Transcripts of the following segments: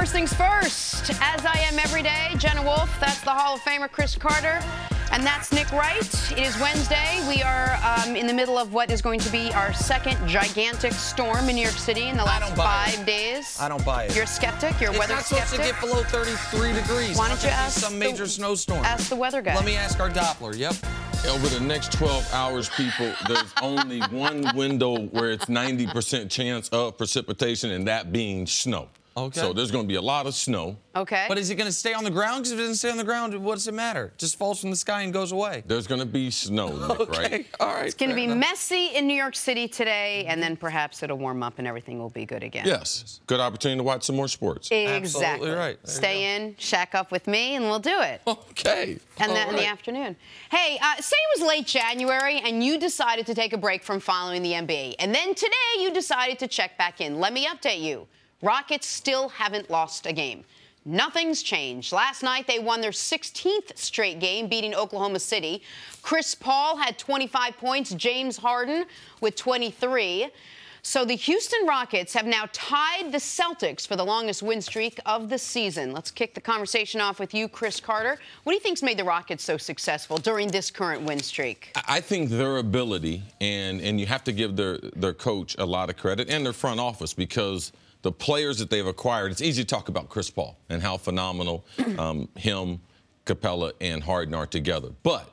First things first, as I am every day, Jenna Wolfe, that's the Hall of Famer Cris Carter, and that's Nick Wright. It is Wednesday. We are in the middle of what is going to be our second gigantic storm in New York City in the last 5 days. I don't buy it. You're a skeptic? You're a weather skeptic? It's not supposed to get below 33 degrees. Why don't you ask some major snowstorm? Ask the weather guy. Let me ask our Doppler. Yep. Over the next 12 hours, people, there's only one window where it's 90% chance of precipitation, and that being snow. Okay. So there's going to be a lot of snow. Okay. But is it going to stay on the ground? Because if it doesn't stay on the ground, what does it matter? It just falls from the sky and goes away. There's going to be snow, Nick, okay. right? All right. It's going to be messy in New York City today, and then perhaps it'll warm up and everything will be good again. Yes. Good opportunity to watch some more sports. Exactly. Absolutely right. Stay in, shack up with me, and we'll do it. Okay. And then in the afternoon. Hey, say it was late January and you decided to take a break from following the NBA. And then today you decided to check back in. Let me update you. Rockets still haven't lost a game. Nothing's changed. Last night they won their 16th straight game, beating Oklahoma City. Chris Paul had 25 points, James Harden with 23. So the Houston Rockets have now tied the Celtics for the longest win streak of the season. Let's kick the conversation off with you, Cris Carter. What do you think's made the Rockets so successful during this current win streak? I think their ability, and you have to give their coach a lot of credit and their front office, because the players that they've acquired, it's easy to talk about Chris Paul and how phenomenal him, Capella, and Harden are together. But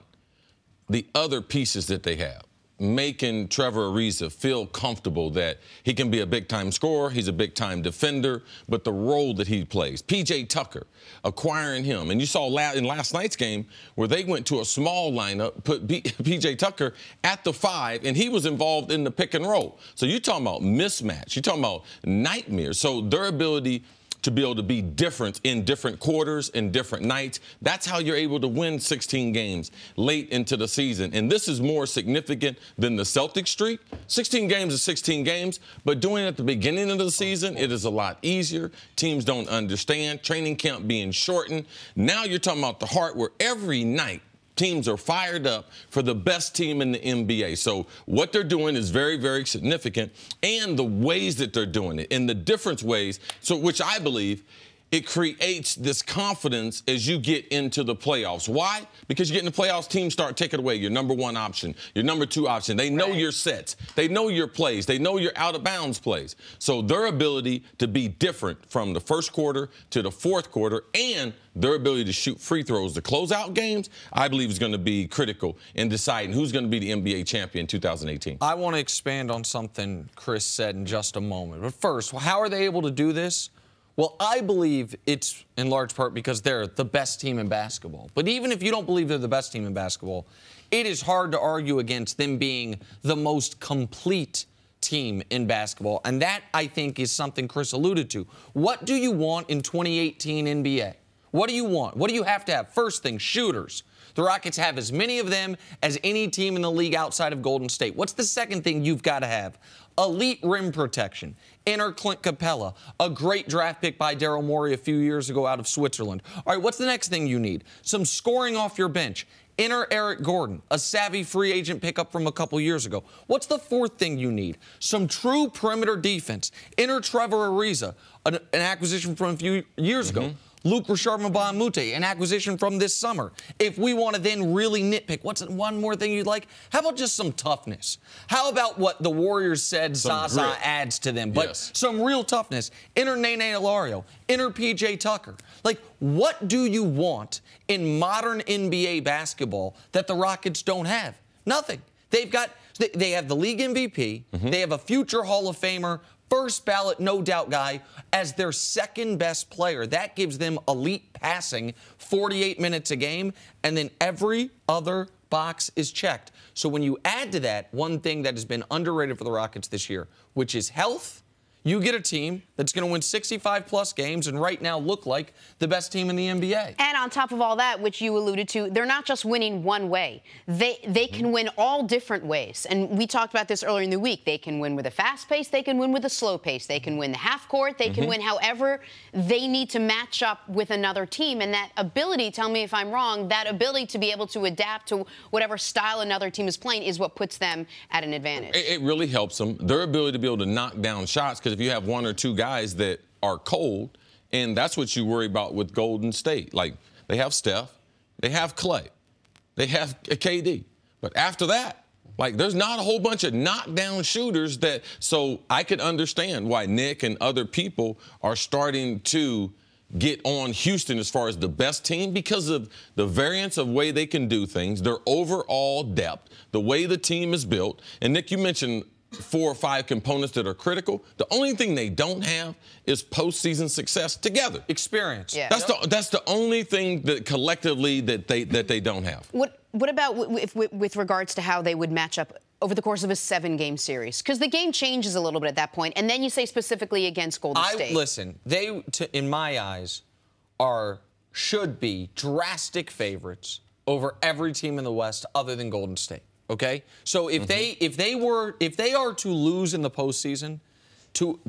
the other pieces that they have, making Trevor Ariza feel comfortable that he can be a big-time scorer, he's a big-time defender, but the role that he plays. P.J. Tucker, acquiring him. And you saw in last night's game where they went to a small lineup, put P.J. Tucker at the 5, and he was involved in the pick and roll. So you're talking about mismatch. You're talking about nightmares. So their ability to be able to be different in different quarters and different nights. That's how you're able to win 16 games late into the season. And this is more significant than the Celtics streak. 16 games is 16 games, but doing it at the beginning of the season, it is a lot easier. Teams don't understand. Training camp being shortened. Now you're talking about the heart where every night teams are fired up for the best team in the NBA. So what they're doing is very, very significant, and the ways that they're doing it, in the different ways, so which I believe it creates this confidence as you get into the playoffs. Why? Because you get in the playoffs, teams start taking away your number 1 option, your number 2 option. They know your sets. They know your plays. They know your out-of-bounds plays. So their ability to be different from the first quarter to the fourth quarter, and their ability to shoot free throws to close out games, I believe is going to be critical in deciding who's going to be the NBA champion in 2018. I want to expand on something Chris said in just a moment. But first, how are they able to do this? Well, I believe it's in large part because they're the best team in basketball. But even if you don't believe they're the best team in basketball, it is hard to argue against them being the most complete team in basketball. And that, I think, is something Chris alluded to. What do you want in 2018 NBA? What do you want? What do you have to have? First thing, shooters. The Rockets have as many of them as any team in the league outside of Golden State. What's the second thing you've got to have? Elite rim protection. Enter Clint Capella, a great draft pick by Daryl Morey a few years ago out of Switzerland. All right, what's the next thing you need? Some scoring off your bench. Enter Eric Gordon, a savvy free agent pickup from a couple years ago. What's the fourth thing you need? Some true perimeter defense. Enter Trevor Ariza, an acquisition from a few years ago. Luke Richard-Mbah-a-Moute, an acquisition from this summer. If we want to then really nitpick, what's one more thing you'd like? How about just some toughness? How about what the Warriors said Zaza adds to them? But some real toughness. Enter Nene Hilario. Enter P.J. Tucker. Like, what do you want in modern NBA basketball that the Rockets don't have? Nothing. They have the league MVP. They have a future Hall of Famer, first ballot, no doubt guy as their second best player. That gives them elite passing, 48 minutes a game, and then every other box is checked. So when you add to that one thing that has been underrated for the Rockets this year, which is health, you get a team that's going to win 65-plus games and right now look like the best team in the NBA. And on top of all that, which you alluded to, they're not just winning one way. They can win all different ways. And we talked about this earlier in the week. They can win with a fast pace. They can win with a slow pace. They can win the half court. They can win however they need to match up with another team. And that ability, tell me if I'm wrong, that ability to be able to adapt to whatever style another team is playing is what puts them at an advantage. It really helps them. Their ability to be able to knock down shots, because if you have one or two guys that are cold And that's what you worry about with Golden State. Like, they have Steph, they have Clay, they have KD. But after that, like, there's not a whole bunch of knockdown shooters that – so I could understand why Nick and other people are starting to get on Houston as far as the best team because of the variance of way they can do things, their overall depth, the way the team is built. And, Nick, you mentioned 4 or 5 components that are critical. The only thing they don't have is postseason success together. Experience. Yeah. That's the only thing that collectively that they don't have. What about with regards to how they would match up over the course of a 7-game series? Because the game changes a little bit at that point, and then you say specifically against Golden State. Listen, they, in my eyes, should be drastic favorites over every team in the West other than Golden State. Okay, so if they are to lose in the postseason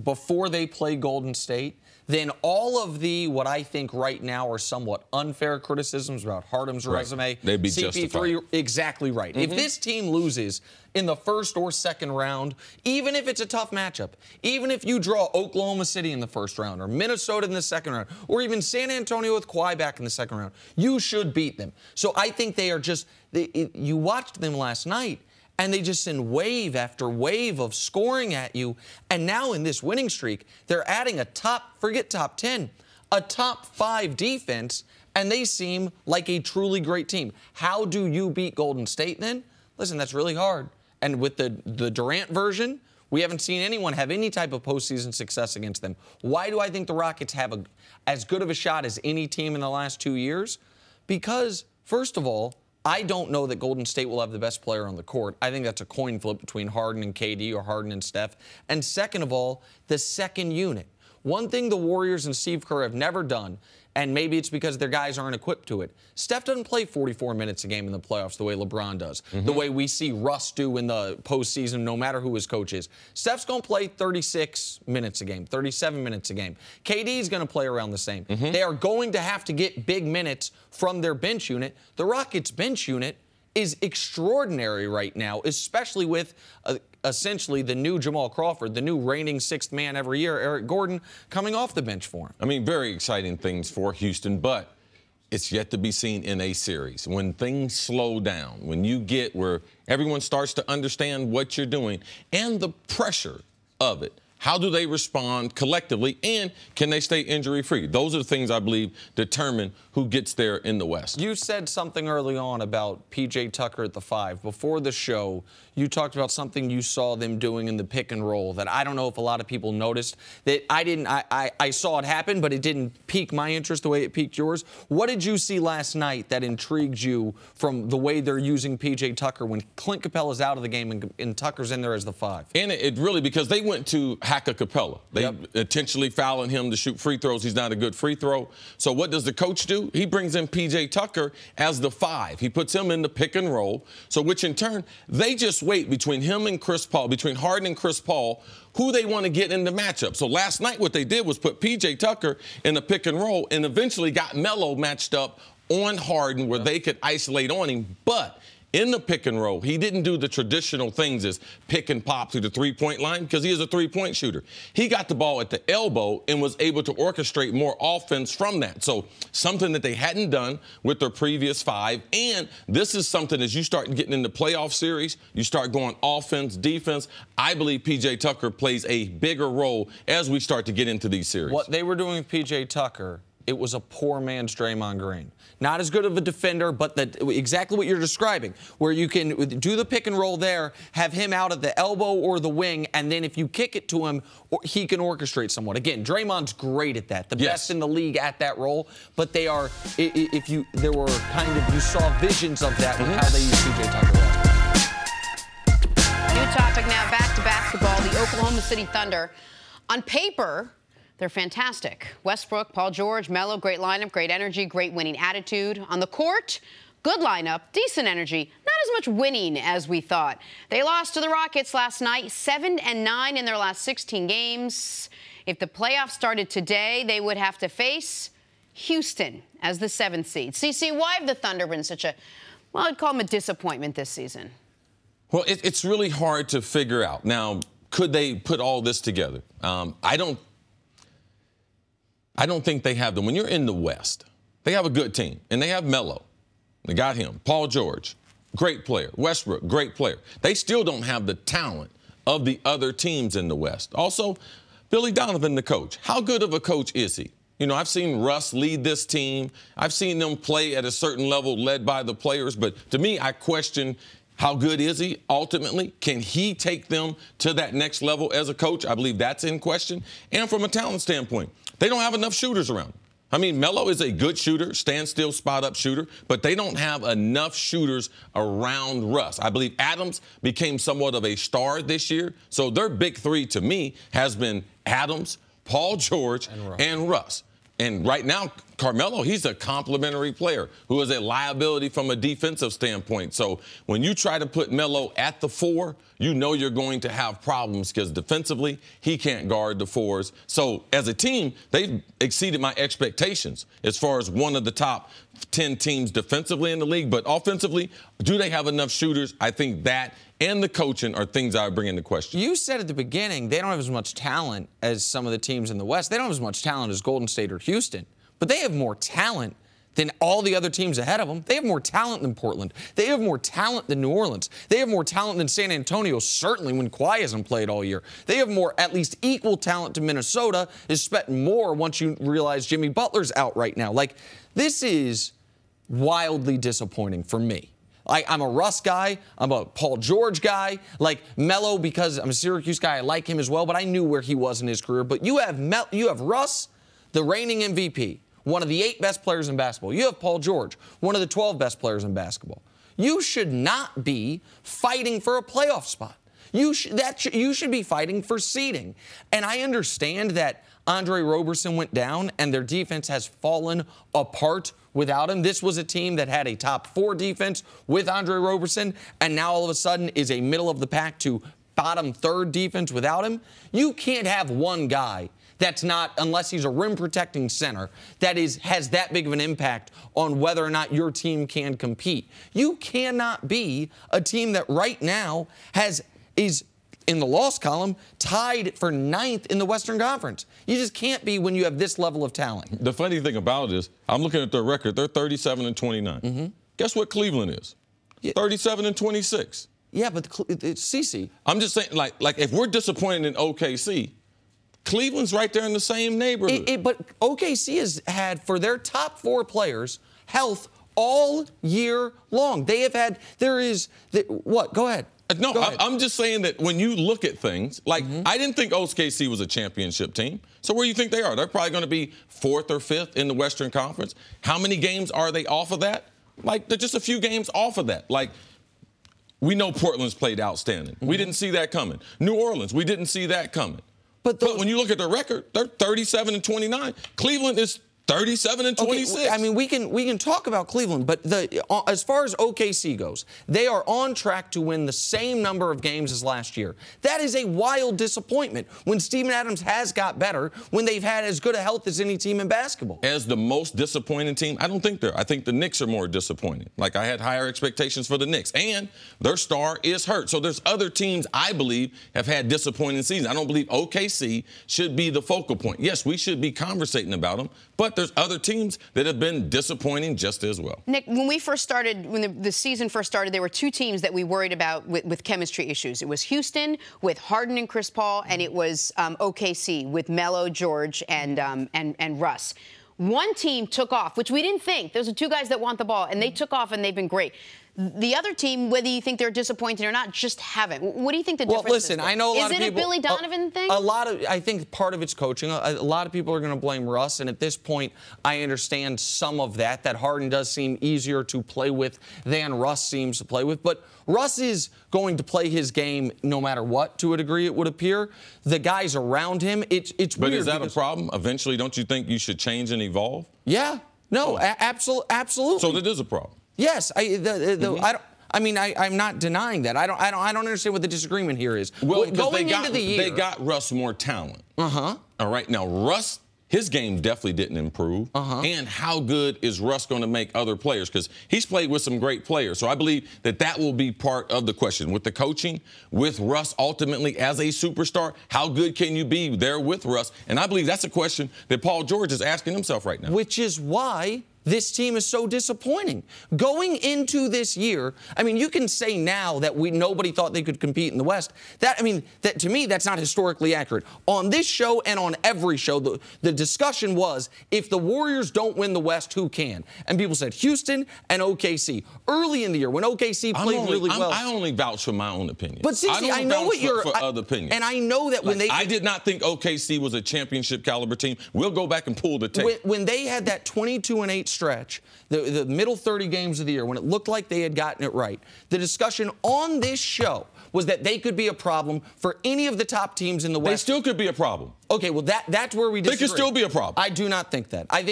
before they play Golden State, then all of what I think right now are somewhat unfair criticisms about Harden's resume, they'd be CP3, justified. exactly right. If this team loses in the first or second round, even if it's a tough matchup, even if you draw Oklahoma City in the first round or Minnesota in the second round or even San Antonio with Kawhi back in the second round, you should beat them. So I think they are just you watched them last night, and they just send wave after wave of scoring at you. And now in this winning streak, they're adding forget top 10, a top 5 defense, and they seem like a truly great team. How do you beat Golden State then? Listen, that's really hard. And with the Durant version, we haven't seen anyone have any type of postseason success against them. Why do I think the Rockets have as good of a shot as any team in the last 2 years? Because, first of all, I don't know that Golden State will have the best player on the court. I think that's a coin flip between Harden and KD or Harden and Steph. And second of all, the second unit. One thing the Warriors and Steve Kerr have never done, and maybe it's because their guys aren't equipped to it, Steph doesn't play 44 minutes a game in the playoffs the way LeBron does, the way we see Russ do in the postseason, no matter who his coach is. Steph's going to play 36 minutes a game, 37 minutes a game. KD's going to play around the same. They are going to have to get big minutes from their bench unit. The Rockets' bench unit is extraordinary right now, especially with essentially the new Jamal Crawford, the new reigning 6th man every year, Eric Gordon, coming off the bench for him. I mean, very exciting things for Houston, but it's yet to be seen in a series. When things slow down, when you get where everyone starts to understand what you're doing and the pressure of it, how do they respond collectively, and can they stay injury-free? Those are the things I believe determine who gets there in the West. You said something early on about P.J. Tucker at the 5. Before the show, you talked about something you saw them doing in the pick and roll that I don't know if a lot of people noticed. That I saw it happen, but it didn't pique my interest the way it piqued yours. What did you see last night that intrigued you from the way they're using P.J. Tucker when Clint Capella's out of the game and Tucker's in there as the 5? And it really, because they went to hack a Capella. They intentionally fouling him to shoot free throws. He's not a good free throw. So what does the coach do? He brings in P.J. Tucker as the 5. He puts him in the pick and roll, so which in turn, they just wait between him and Chris Paul, between Harden and Chris Paul, who they want to get in the matchup. So last night what they did was put P.J. Tucker in the pick and roll and eventually got Melo matched up on Harden where they could isolate on him. But in the pick and roll, he didn't do the traditional things as pick and pop through the three-point line because he is a three-point shooter. He got the ball at the elbow and was able to orchestrate more offense from that. So something that they hadn't done with their previous 5. And this is something as you start getting into playoff series, you start going offense, defense. I believe P.J. Tucker plays a bigger role as we start to get into these series. What they were doing with P.J. Tucker, it was a poor man's Draymond Green. Not as good of a defender, but exactly what you're describing, where you can do the pick and roll there, have him out at the elbow or the wing, and then if you kick it to him, he can orchestrate somewhat. Again, Draymond's great at that, the best in the league at that role, but they are, you saw visions of that with how they use P.J. Tucker last night. New topic now, back to basketball. The Oklahoma City Thunder, on paper, they're fantastic. Westbrook, Paul George, Melo, great lineup, great energy, great winning attitude. On the court, good lineup, decent energy, not as much winning as we thought. They lost to the Rockets last night, 7-9 in their last 16 games. If the playoffs started today, they would have to face Houston as the 7th seed. CC, why have the Thunder been such a, well, I'd call them a disappointment this season? Well, it's really hard to figure out. Now, could they put all this together? I don't think they have them. When you're in the West, they have a good team, and they have Melo. They got him. Paul George, great player. Westbrook, great player. They still don't have the talent of the other teams in the West. Also, Billy Donovan, the coach. How good of a coach is he? You know, I've seen Russ lead this team. I've seen them play at a certain level led by the players. But to me, I question how good is he ultimately? Can he take them to that next level as a coach? I believe that's in question. And from a talent standpoint, they don't have enough shooters around. I mean, Melo is a good shooter, standstill, spot-up shooter, but they don't have enough shooters around Russ. I believe Adams became somewhat of a star this year. So their big three, to me, has been Adams, Paul George, and Russ. And right now, Carmelo, he's a complimentary player who is a liability from a defensive standpoint. So when you try to put Melo at the 4, you know you're going to have problems because defensively, he can't guard the 4s. So as a team, they've exceeded my expectations as far as one of the top 10 teams defensively in the league. But offensively, do they have enough shooters? I think that and the coaching are things I would bring into question. You said at the beginning they don't have as much talent as some of the teams in the West. They don't have as much talent as Golden State or Houston, but they have more talent than all the other teams ahead of them. They have more talent than Portland. They have more talent than New Orleans. They have more talent than San Antonio, certainly when Kawhi hasn't played all year. They have more, at least equal talent to Minnesota, is spent more once you realize Jimmy Butler's out right now. Like, this is wildly disappointing for me. I'm a Russ guy. I'm a Paul George guy. Like Melo, because I'm a Syracuse guy, I like him as well, but I knew where he was in his career. But you have Russ, the reigning MVP, one of the 8 best players in basketball. You have Paul George, one of the 12 best players in basketball. You should not be fighting for a playoff spot. You should be fighting for seeding. And I understand that Andre Roberson went down and their defense has fallen apart without him. This was a team that had a top 4 defense with Andre Roberson and now all of a sudden is a middle of the pack to bottom 3rd defense without him. You can't have one guy that's not, unless he's a rim-protecting center, that has that big of an impact on whether or not your team can compete. You cannot be a team that right now is in the loss column, tied for 9th in the Western Conference. You just can't be when you have this level of talent. The funny thing about it is, I'm looking at their record. They're 37-29. Mm-hmm. Guess what Cleveland is? Yeah. 37-26. Yeah, but it's CC. I'm just saying, like if we're disappointed in OKC, Cleveland's right there in the same neighborhood. But OKC has had, for their top 4 players, health all year long. They have had, what? Go ahead. No, I'm just saying that when you look at things, like I didn't think OKC was a championship team. So where do you think they are? They're probably going to be 4th or 5th in the Western Conference. How many games are they off of that? Like, they're just a few games off of that. Like, we know Portland's played outstanding. We didn't see that coming. New Orleans, we didn't see that coming. But when you look at their record, they're 37-29. Cleveland is 37-26. Okay, I mean, we can talk about Cleveland, but as far as OKC goes, they are on track to win the same number of games as last year. That is a wild disappointment when Steven Adams has got better, when they've had as good a health as any team in basketball. As the most disappointing team, I don't think they're. I think the Knicks are more disappointing. Like, I had higher expectations for the Knicks, and their star is hurt. So there's other teams I believe have had disappointing seasons. I don't believe OKC should be the focal point. Yes, we should be conversating about them, but there's other teams that have been disappointing just as well. Nick, when we first started, when the season first started, there were 2 teams that we worried about with chemistry issues. It was Houston with Harden and Chris Paul, and it was OKC with Melo, George, and Russ. One team took off, which we didn't think. Those are 2 guys that want the ball, and they took off, and they've been great. The other team, whether you think they're disappointed or not, just haven't. What do you think the difference is? Well, listen, I know a lot of people. Is it a Billy Donovan thing? I think part of it's coaching. A lot of people are going to blame Russ, and at this point, I understand some of that Harden does seem easier to play with than Russ seems to play with. But Russ is going to play his game no matter what, to a degree, it would appear. The guys around him, it's weird. But is that a problem? Eventually, don't you think you should change and evolve? Yeah. No, absolutely. So that is a problem. Yes, I'm not denying that. I don't understand what the disagreement here is. Well, they got Russ more talent. All right, now Russ his game definitely didn't improve. And how good is Russ going to make other players? Because he's played with some great players. So I believe that that will be part of the question. With the coaching, with Russ ultimately as a superstar, how good can you be there with Russ? And I believe that's a question that Paul George is asking himself right now. Which is why this team is so disappointing. Going into this year, I mean, you can say now that nobody thought they could compete in the West. That to me, that's not historically accurate. On this show and on every show, the discussion was, if the Warriors don't win the West, who can? And people said Houston and OKC. Early in the year, when OKC played really well. I only vouch for my own opinion. But CC, I know what you're for other opinions. And I know that when I did not think OKC was a championship caliber team. We'll go back and pull the tape. When they had that 22-8 stretch, the middle 30 games of the year, when it looked like they had gotten it right, the discussion on this show was that they could be a problem for any of the top teams in the West. They still could be a problem. Okay, well, that's where we disagree. They could still be a problem. I do not think that. I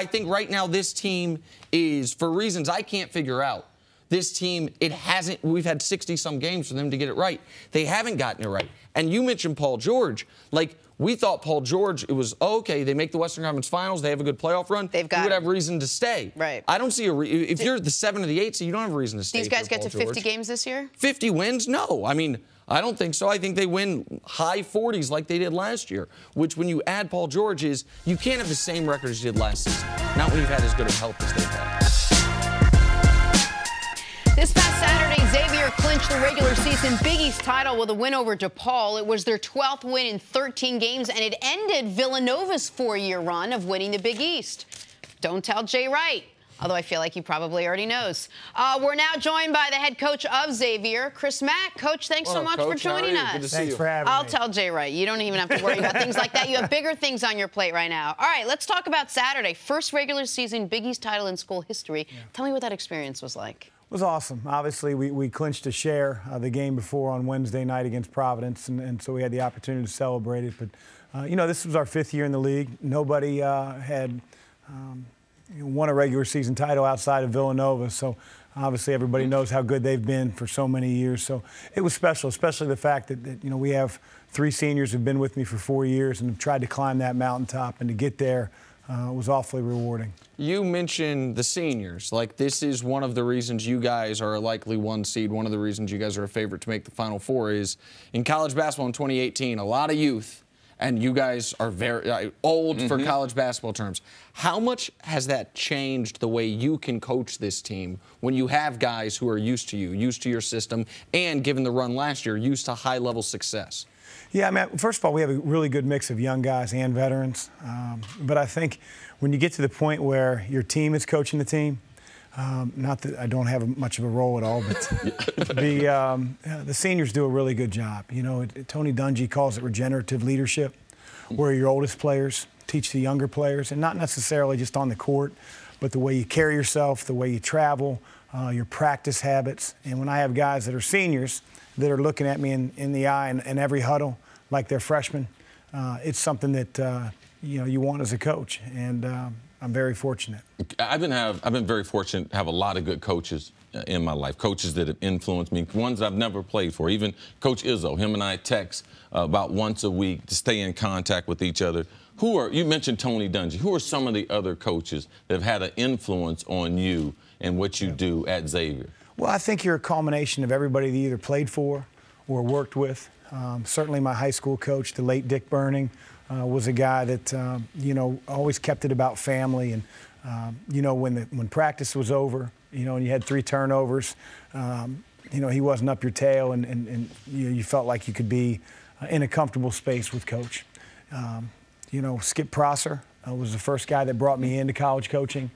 think right now this team is, for reasons I can't figure out, this team, we've had 60-some games for them to get it right. They haven't gotten it right. And you mentioned Paul George. We thought Paul George, it was, okay, they make the Western Conference Finals, they have a good playoff run, you would have reason to stay. Right. I don't see if you're the 7 or the 8, so you don't have a reason to stay. These guys get to 50 games this year? 50 wins? No. I mean, I don't think so. I think they win high 40s like they did last year, which when you add Paul George is, you can't have the same record as you did last season. Not when you've had as good of help as they've had. This past Saturday, Xavier clinched the regular season Big East title with a win over DePaul. It was their 12th win in 13 games, and it ended Villanova's 4-year run of winning the Big East. Don't tell Jay Wright, although I feel like he probably already knows. We're now joined by the head coach of Xavier, Cris Mack. Coach, thanks so much for joining us. Good to see Thanks you. for having me. I'll tell Jay Wright. You don't even have to worry about things like that. You have bigger things on your plate right now. All right, let's talk about Saturday. First regular season Big East title in school history. Yeah. Tell me what that experience was like. It was awesome. Obviously, we clinched a share the game before on Wednesday night against Providence, and so we had the opportunity to celebrate it. But, this was our 5th year in the league. Nobody had won a regular season title outside of Villanova, so obviously everybody knows how good they've been for so many years. So it was special, especially the fact that we have 3 seniors who've been with me for 4 years and have tried to climb that mountaintop, and to get there was awfully rewarding. You mentioned the seniors. This is one of the reasons you guys are a likely 1 seed. One of the reasons you guys are a favorite to make the Final Four is in college basketball in 2018, a lot of youth, and you guys are very old for college basketball terms. How much has that changed the way you can coach this team when you have guys who are used to you, used to your system, and given the run last year, used to high-level success? Yeah, I mean, first of all, we have a really good mix of young guys and veterans. But I think when you get to the point where your team is coaching the team, not that I don't have much of a role at all, but the seniors do a really good job. Tony Dungy calls it regenerative leadership, where your oldest players teach the younger players, and not necessarily just on the court, but the way you carry yourself, the way you travel, your practice habits. And when I have guys that are seniors that are looking at me in the eye in every huddle like they're freshmen, it's something that you want as a coach, and I'm very fortunate. I've been very fortunate to have a lot of good coaches in my life, coaches that have influenced me, ones I've never played for. Even Coach Izzo, him and I text about once a week to stay in contact with each other. You mentioned Tony Dungy. Who are some of the other coaches that have had an influence on you and what you do at Xavier? Well, I think you're a culmination of everybody that either played for or worked with. Certainly my high school coach, the late Dick Burning, was a guy that, always kept it about family. And, when practice was over, and you had 3 turnovers, he wasn't up your tail, and you felt like you could be in a comfortable space with Coach. Skip Prosser was the first guy that brought me into college coaching,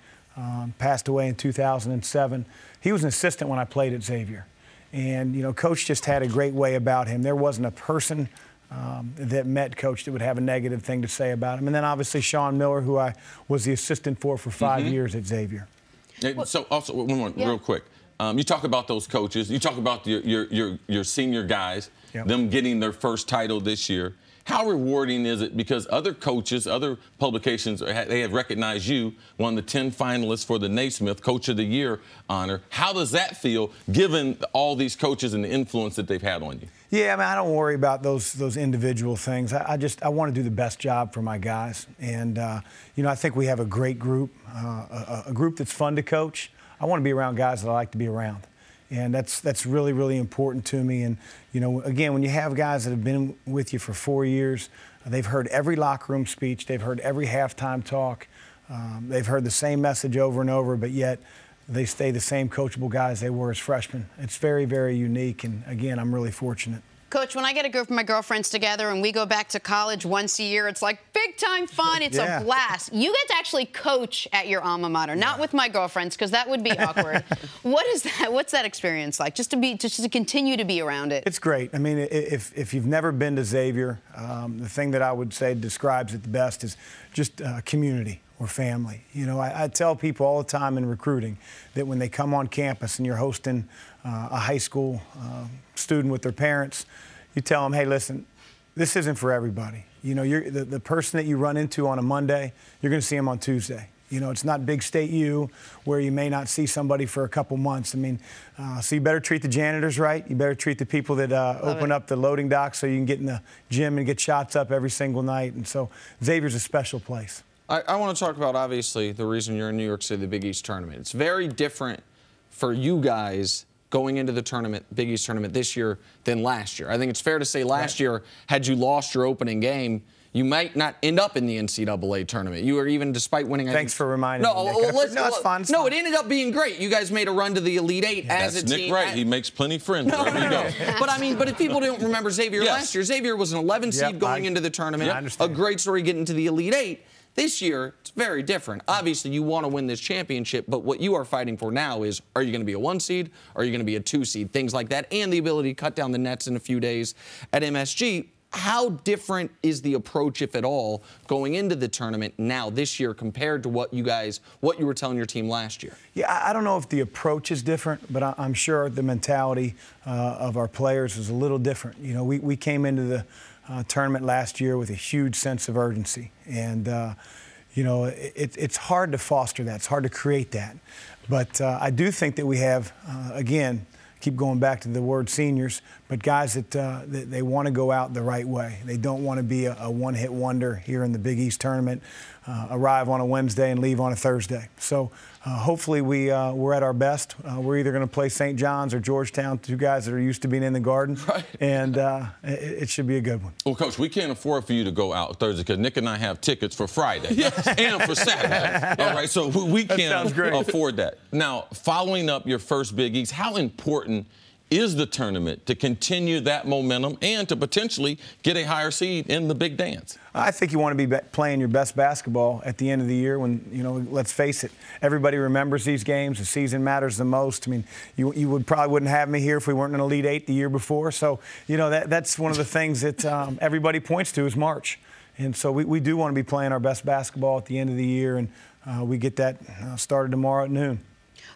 passed away in 2007. He was an assistant when I played at Xavier. And, Coach just had a great way about him. There wasn't a person that met Coach that would have a negative thing to say about him. And then obviously Sean Miller, who I was the assistant for 5 years at Xavier. So also, one more, real quick. You talk about those coaches. You talk about your senior guys, them getting their first title this year. How rewarding is it? Because other coaches, other publications, they have recognized you, one of the 10 finalists for the Naismith Coach of the Year honor. How does that feel, given all these coaches and the influence that they've had on you? Yeah, I mean, I don't worry about those individual things. I want to do the best job for my guys. And, you know, I think we have a great group, a group that's fun to coach. I want to be around guys that I like to be around. And that's really, really important to me. And, you know, again, when you have guys that have been with you for 4 years, they've heard every locker room speech, they've heard every halftime talk, they've heard the same message over and over, but yet they stay the same coachable guys they were as freshmen. It's very, very unique. And, again, I'm really fortunate. Coach, when I get a group of my girlfriends together and we go back to college once a year, it's like big-time fun. It's a blast. You get to actually coach at your alma mater, not with my girlfriends, because that would be awkward. What is that? What's that experience like? Just to continue to be around it. It's great. I mean, if you've never been to Xavier, the thing that I would say describes it the best is just community or family. You know, I tell people all the time in recruiting that when they come on campus and you're hosting a high school student with their parents, you tell them, hey, listen, this isn't for everybody. You know, the person that you run into on a Monday, you're going to see them on Tuesday. You know, it's not Big State U where you may not see somebody for a couple months. I mean, so you better treat the janitors right. You better treat the people that open up the loading dock so you can get in the gym and get shots up every single night. And so Xavier's a special place. I want to talk about, obviously, the reason you're in New York City, the Big East tournament. It's very different for you guys going into the tournament, Big East tournament this year than last year. I think it's fair to say last year, had you lost your opening game, you might not end up in the NCAA tournament. You were even, despite winning. Thanks for reminding me. No, it's fun. No, it ended up being great. You guys made a run to the Elite Eight as a team. That's Nick Wright. He makes plenty of friends. There we go. But if people don't remember Xavier last year, Xavier was an 11 seed going into the tournament. I understand. A great story getting to the Elite Eight. This year, it's very different. Obviously, you want to win this championship, but what you are fighting for now is, are you going to be a 1 seed? Or are you going to be a 2 seed? Things like that, and the ability to cut down the nets in a few days at MSG. How different is the approach, if at all, going into the tournament now this year compared to what you were telling your team last year? Yeah, I don't know if the approach is different, but I'm sure the mentality of our players is a little different. You know, we came into the tournament last year with a huge sense of urgency, and you know, it's hard to foster that. It's hard to create that. But I do think that we have, again, keep going back to the word seniors, but guys that they want to go out the right way. They don't want to be a one-hit wonder here in the Big East tournament, arrive on a Wednesday and leave on a Thursday. So hopefully we're at our best. We're either going to play St. John's or Georgetown, two guys that are used to being in the Garden, and it should be a good one. Well, Coach, we can't afford for you to go out Thursday because Nick and I have tickets for Friday and for Saturday. All right, so we can't afford that. Now, following up your first Big East, how important is the tournament to continue that momentum and to potentially get a higher seed in the big dance? I think you want to be playing your best basketball at the end of the year when, you know, let's face it, everybody remembers these games. The season matters the most. I mean, you probably wouldn't have me here if we weren't in Elite Eight the year before. So, you know, that's one of the things that everybody points to is March. And so we do want to be playing our best basketball at the end of the year, and we get that started tomorrow at noon.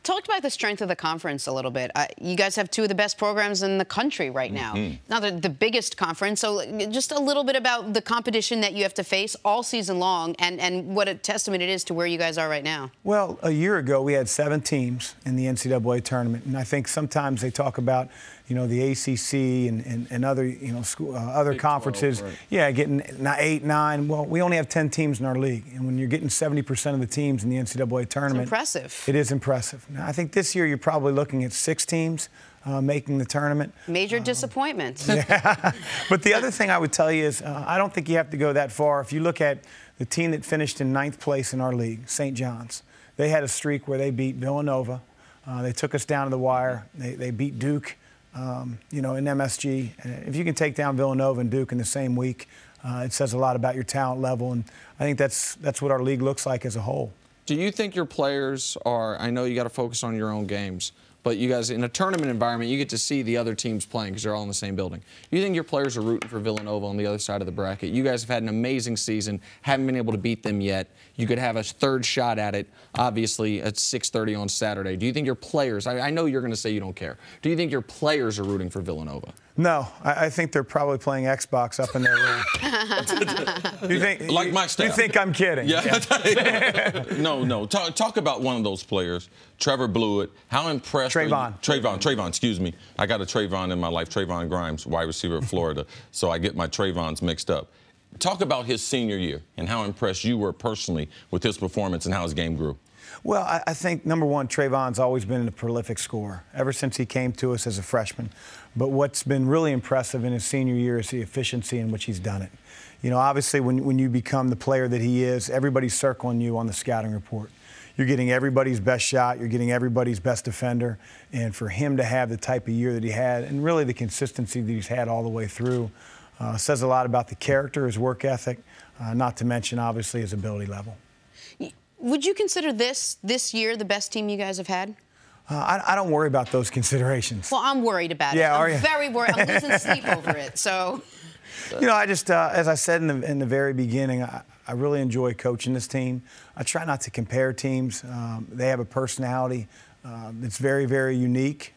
Talk about the strength of the conference a little bit. You guys have two of the best programs in the country right now. Not the biggest conference, so just a little bit about the competition that you have to face all season long and what a testament it is to where you guys are right now. Well, a year ago we had 7 teams in the NCAA tournament, and I think sometimes they talk about, you know, the ACC and other, you know, other conferences, 12, right. Yeah, getting 8, 9. Well, we only have 10 teams in our league, and when you're getting 70% of the teams in the NCAA tournament, it's impressive. It is impressive. Now, I think this year you're probably looking at 6 teams making the tournament. Major disappointment. Yeah. But the other thing I would tell you is I don't think you have to go that far. If you look at the team that finished in 9th place in our league, St. John's, they had a streak where they beat Villanova. They took us down to the wire. They beat Duke. You know, in MSG. If you can take down Villanova and Duke in the same week, it says a lot about your talent level, and I think that's what our league looks like as a whole. Do you think your players are, I know you got to focus on your own games, but you guys, in a tournament environment, you get to see the other teams playing because they're all in the same building. You think your players are rooting for Villanova on the other side of the bracket? You guys have had an amazing season, haven't been able to beat them yet. You could have a third shot at it, obviously, at 6:30 on Saturday. Do you think your players, I know you're going to say you don't care. Do you think your players are rooting for Villanova? No, I think they're probably playing Xbox up in their room. You think? Like my staff. You think I'm kidding? Yeah. No. Talk about one of those players, Trevor Blewett. How impressed? Trayvon. Excuse me. I got a Trayvon in my life. Trayvon Grimes, wide receiver of Florida. So I get my Trayvons mixed up. Talk about his senior year and how impressed you were personally with his performance and how his game grew. Well, I think, number one, Trayvon's always been a prolific scorer ever since he came to us as a freshman. But what's been really impressive in his senior year is the efficiency in which he's done it. You know, obviously, when you become the player that he is, everybody's circling you on the scouting report. You're getting everybody's best shot. You're getting everybody's best defender. And for him to have the type of year that he had, and really the consistency that he's had all the way through, says a lot about the character, his work ethic, not to mention, obviously, his ability level. Would you consider this year the best team you guys have had? I don't worry about those considerations. Well, I'm worried about it. Are you? I'm very worried. I'm losing sleep over it. So, you know, I just, as I said in the very beginning, I really enjoy coaching this team. I try not to compare teams. They have a personality that's very, very unique,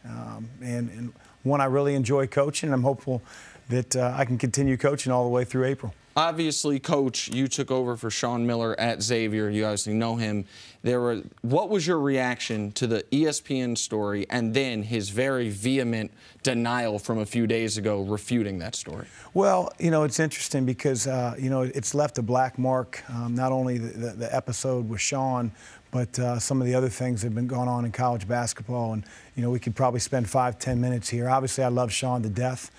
and one I really enjoy coaching. I'm hopeful that I can continue coaching all the way through April. Obviously, Coach, you took over for Sean Miller at Xavier. You obviously know him. What was your reaction to the ESPN story and then his very vehement denial from a few days ago refuting that story? Well, you know, it's interesting because, you know, it's left a black mark, not only the episode with Sean, but some of the other things that have been going on in college basketball. And, you know, we could probably spend 5-10 minutes here. Obviously, I love Sean to death.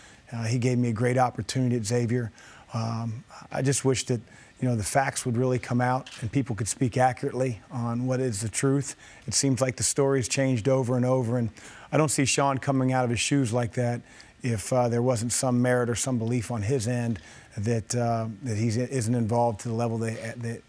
He gave me a great opportunity at Xavier. I just wish that, you know, the facts would really come out and people could speak accurately on what is the truth. It seems like the story's changed over and over, and I don't see Sean coming out of his shoes like that if there wasn't some merit or some belief on his end that he isn't involved to the level that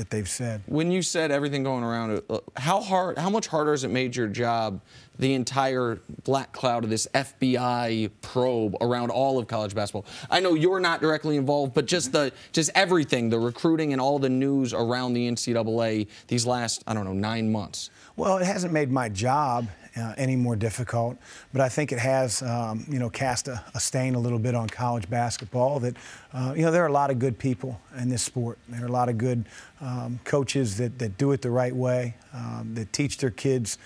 they've said. When you said everything going around, how much harder has it made your job, the entire black cloud of this FBI probe around all of college basketball? I know you're not directly involved, but just everything, the recruiting and all the news around the NCAA these last, I don't know, 9 months. Well, it hasn't made my job any more difficult, but I think it has, you know, cast a stain a little bit on college basketball. That, you know, there are a lot of good people in this sport. There are a lot of good coaches that do it the right way, that teach their kids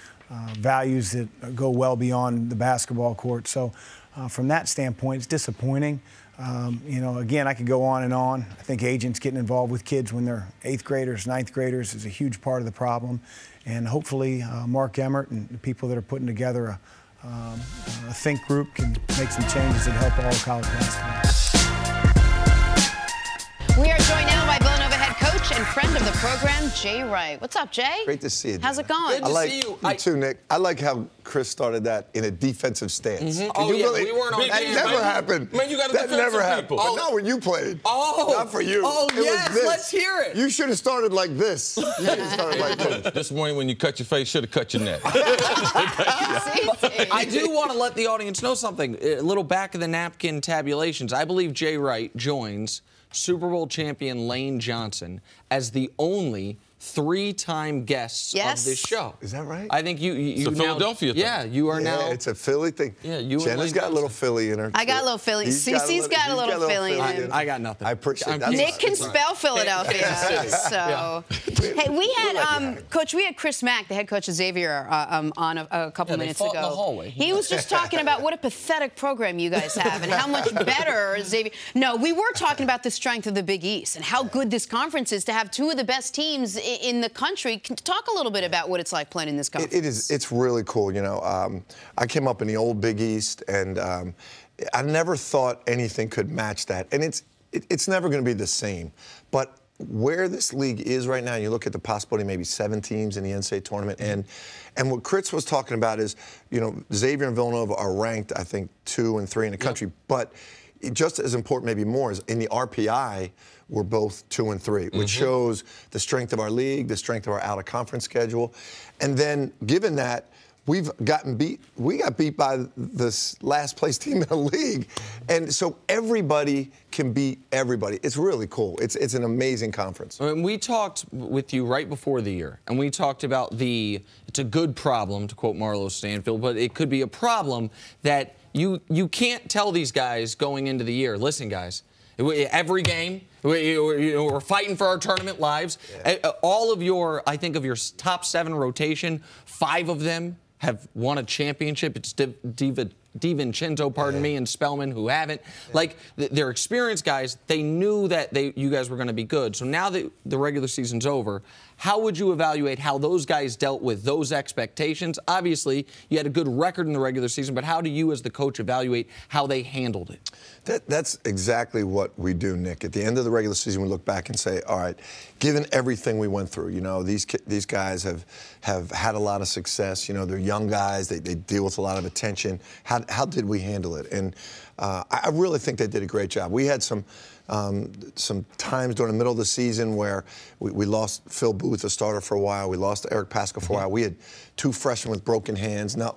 values that go well beyond the basketball court. So from that standpoint, it's disappointing. You know, again, I could go on and on. I think agents getting involved with kids when they're 8th graders, 9th graders is a huge part of the problem. And hopefully Mark Emmert and the people that are putting together a think group can make some changes that help all college basketball. We are joined now by Villanova head coach and friend of the program, Jay Wright. What's up, Jay? Great to see you. How's it going? Good to see you. You too, Nick. I like how Cris started that in a defensive stance. Oh, yeah, we weren't on that. Never happened. Man, you got to that defend never some happened. people. But not when you played. Oh. Not for you. Oh, it yes. was this. Let's hear it. You should have started like this. You should have started like this. This morning when you cut your face, should have cut your neck. I do want to let the audience know something. A little back of the napkin tabulations. I believe Jay Wright joins Super Bowl champion Lane Johnson as the only 3-time guests of this show. Is that right? I think you it's a now, Philadelphia thing. Yeah, you are now. It's a Philly thing. Yeah, you and Jenna's Lane got a little Johnson. Philly in her. I got a little Philly. Cece's got a little Philly in him. I got nothing. I appreciate that. Nick can spell Philadelphia. So, hey, we had Coach. We had Chris Mack, the head coach of Xavier, on a couple minutes ago. In the hallway. He was just talking about what a pathetic program you guys have and how much better Xavier. No, we were talking about the strength of the Big East and how good this conference is to have 2 of the best teams in the country. Talk a little bit about what it's like playing in this conference. It is. It's really cool. You know, I came up in the old Big East, and I never thought anything could match that. And it's never going to be the same. But where this league is right now, you look at the possibility of maybe 7 teams in the NCAA tournament, and what Cris was talking about is, you know, Xavier and Villanova are ranked, I think, 2 and 3 in the country, but just as important, maybe more, is in the RPI, we're both 2 and 3, which shows the strength of our league, the strength of our out-of-conference schedule. And then, given that, we got beat by this last-place team in the league. And so everybody can beat everybody. It's really cool. It's an amazing conference. We talked with you right before the year, and we talked about it's a good problem, to quote Marlo Stanfield, but it could be a problem that you can't tell these guys going into the year, listen, guys, every game, we're fighting for our tournament lives. Yeah. All of I think of your top 7 rotation, 5 of them have won a championship. It's DiVincenzo, pardon me, and Spellman, who haven't. Yeah. Like, they're experienced guys. They knew that you guys were going to be good. So now that the regular season's over, how would you evaluate how those guys dealt with those expectations? Obviously, you had a good record in the regular season, but how do you as the coach evaluate how they handled it? That's exactly what we do, Nick. At the end of the regular season, we look back and say, all right, given everything we went through, these guys have had a lot of success. They're young guys. They deal with a lot of attention. How did we handle it? And I really think they did a great job. We had some times during the middle of the season where we lost Phil Booth, the starter, for a while. We lost Eric Pascal for a while. We had 2 freshmen with broken hands. Now,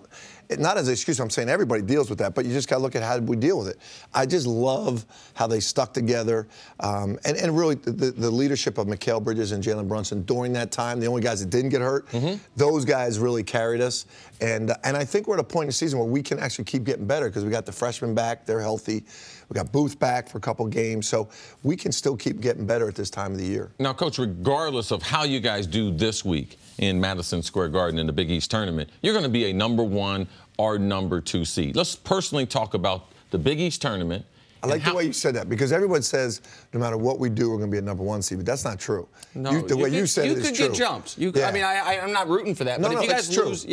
not as an excuse, I'm saying everybody deals with that, but you just got to look at how we deal with it. I just love how they stuck together, and really the leadership of Mikal Bridges and Jalen Brunson during that time, the only guys that didn't get hurt, those guys really carried us. And I think we're at a point in the season where we can actually keep getting better because we got the freshmen back, they're healthy. We got Booth back for a couple games, so we can still keep getting better at this time of the year. Now, Coach, regardless of how you guys do this week in Madison Square Garden in the Big East tournament, you're going to be a #1 or #2 seed. Let's personally talk about the Big East tournament. I like the way you said that, because everyone says no matter what we do, we're going to be a #1 seed, but that's not true. No, the way you said it is true. You could get jumped. I mean, I'm not rooting for that, but if you guys lose,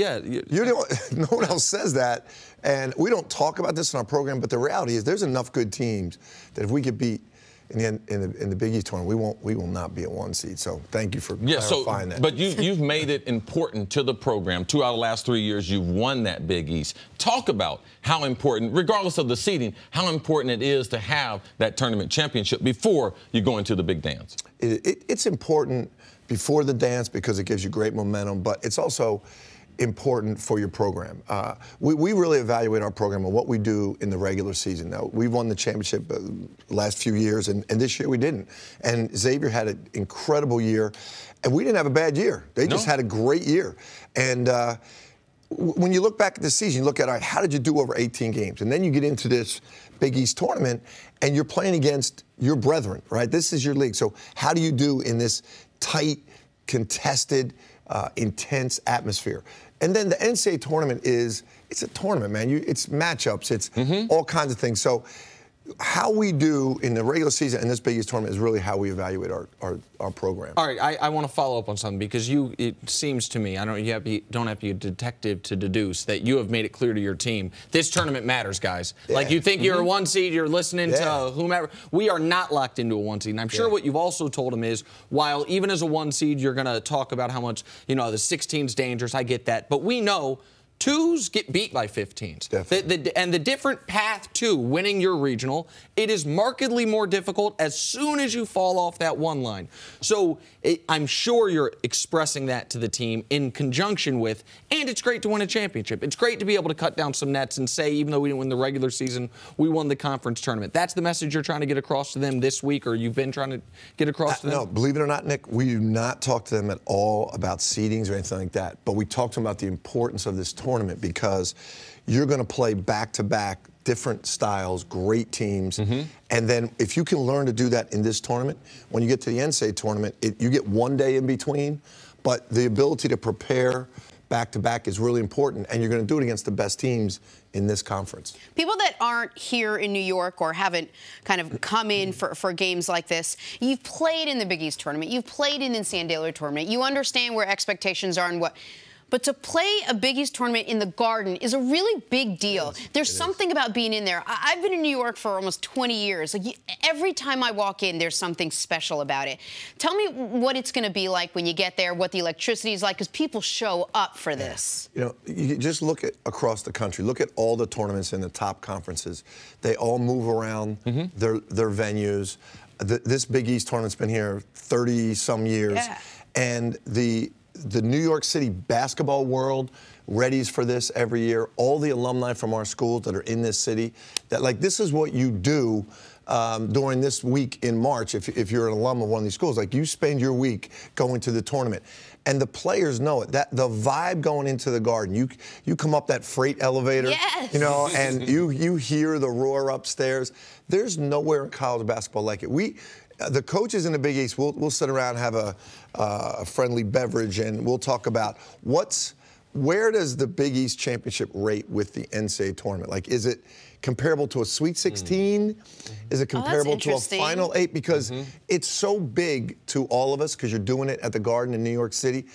no one else says that, and we don't talk about this in our program, but the reality is there's enough good teams that if we get beat in the Big East tournament, we will not be a 1 seed. So thank you for clarifying that. But you've made it important to the program. 2 out of the last 3 years, you've won that Big East. Talk about how important, regardless of the seeding, how important it is to have that tournament championship before you go into the big dance. It's important before the dance because it gives you great momentum, but it's also important for your program. We really evaluate our program on what we do in the regular season. Now, we've won the championship the last few years, and this year we didn't. And Xavier had an incredible year, and we didn't have a bad year. They just had a great year. And when you look back at the season, you look at, all right, how did you do over 18 games? And then you get into this Big East tournament, and you're playing against your brethren, right? This is your league. So how do you do in this tight, contested, intense atmosphere? And then the NCAA tournament it's a tournament, man. It's matchups. It's all kinds of things. So how we do in the regular season and this Big East tournament is really how we evaluate our program. All right, I want to follow up on something because it seems to me, don't have to be a detective to deduce that you have made it clear to your team, this tournament matters, guys. Yeah. Like, you think you're a 1 seed, you're listening to whomever. We are not locked into a 1 seed. And I'm sure what you've also told them is, while even as a 1 seed, you're going to talk about how much, the 16's dangerous. I get that. But we know 2s get beat by 15s. And the different path to winning your regional, it is markedly more difficult as soon as you fall off that 1 line. So I'm sure you're expressing that to the team in conjunction with, and it's great to win a championship. It's great to be able to cut down some nets and say, even though we didn't win the regular season, we won the conference tournament. That's the message you're trying to get across to them this week, or you've been trying to get across to them? No, believe it or not, Nick, we do not talk to them at all about seedings or anything like that. But we talk to them about the importance of this tournament because you're going to play back-to-back different styles, great teams. And then if you can learn to do that in this tournament, when you get to the NCAA tournament, you get 1 day in between, but the ability to prepare back-to-back is really important, and you're going to do it against the best teams in this conference. People that aren't here in New York or haven't kind of come in for games like this, you've played in the Big East tournament, you've played in the Sandaler tournament, you understand where expectations are and what. But to play a Big East tournament in the Garden is a really big deal. There's something about being in there. I've been in New York for almost 20 years. Like, every time I walk in, there's something special about it. Tell me what it's going to be like when you get there, what the electricity is like, because people show up for this. You just look at across the country. Look at all the tournaments in the top conferences. They all move around their venues. This Big East tournament's been here 30-some years. And the New York City basketball world readies for this every year. All the alumni from our schools that are in this city, that like this is what you do during this week in March. If you're an alum of one of these schools, like you spend your week going to the tournament. And the players know it. That the vibe going into the Garden. You come up that freight elevator, yes. you know, and you hear the roar upstairs. There's nowhere in college basketball like it. The coaches in the Big East, we'll sit around, have a friendly beverage, and we'll talk about where does the Big East championship rate with the NCAA tournament? Like, is it comparable to a Sweet 16? Is it comparable to a Final 8? Because it's so big to all of us because you're doing it at the Garden in New York City.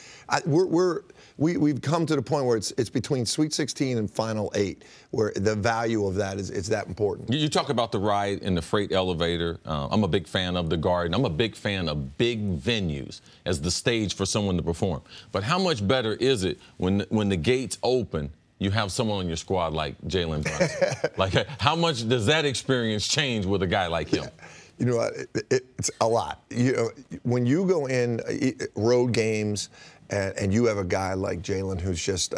We've come to the point where it's between Sweet 16 and Final 8, where the value of that is that important. You talk about the ride in the freight elevator. I'm a big fan of the Garden. I'm a big fan of big venues as the stage for someone to perform. But how much better is it when the gates open, you have someone on your squad like Jalen Brunson? Like, how much does that experience change with a guy like him? You know what? It's a lot. You know, when you go in road games and you have a guy like Jalen who's just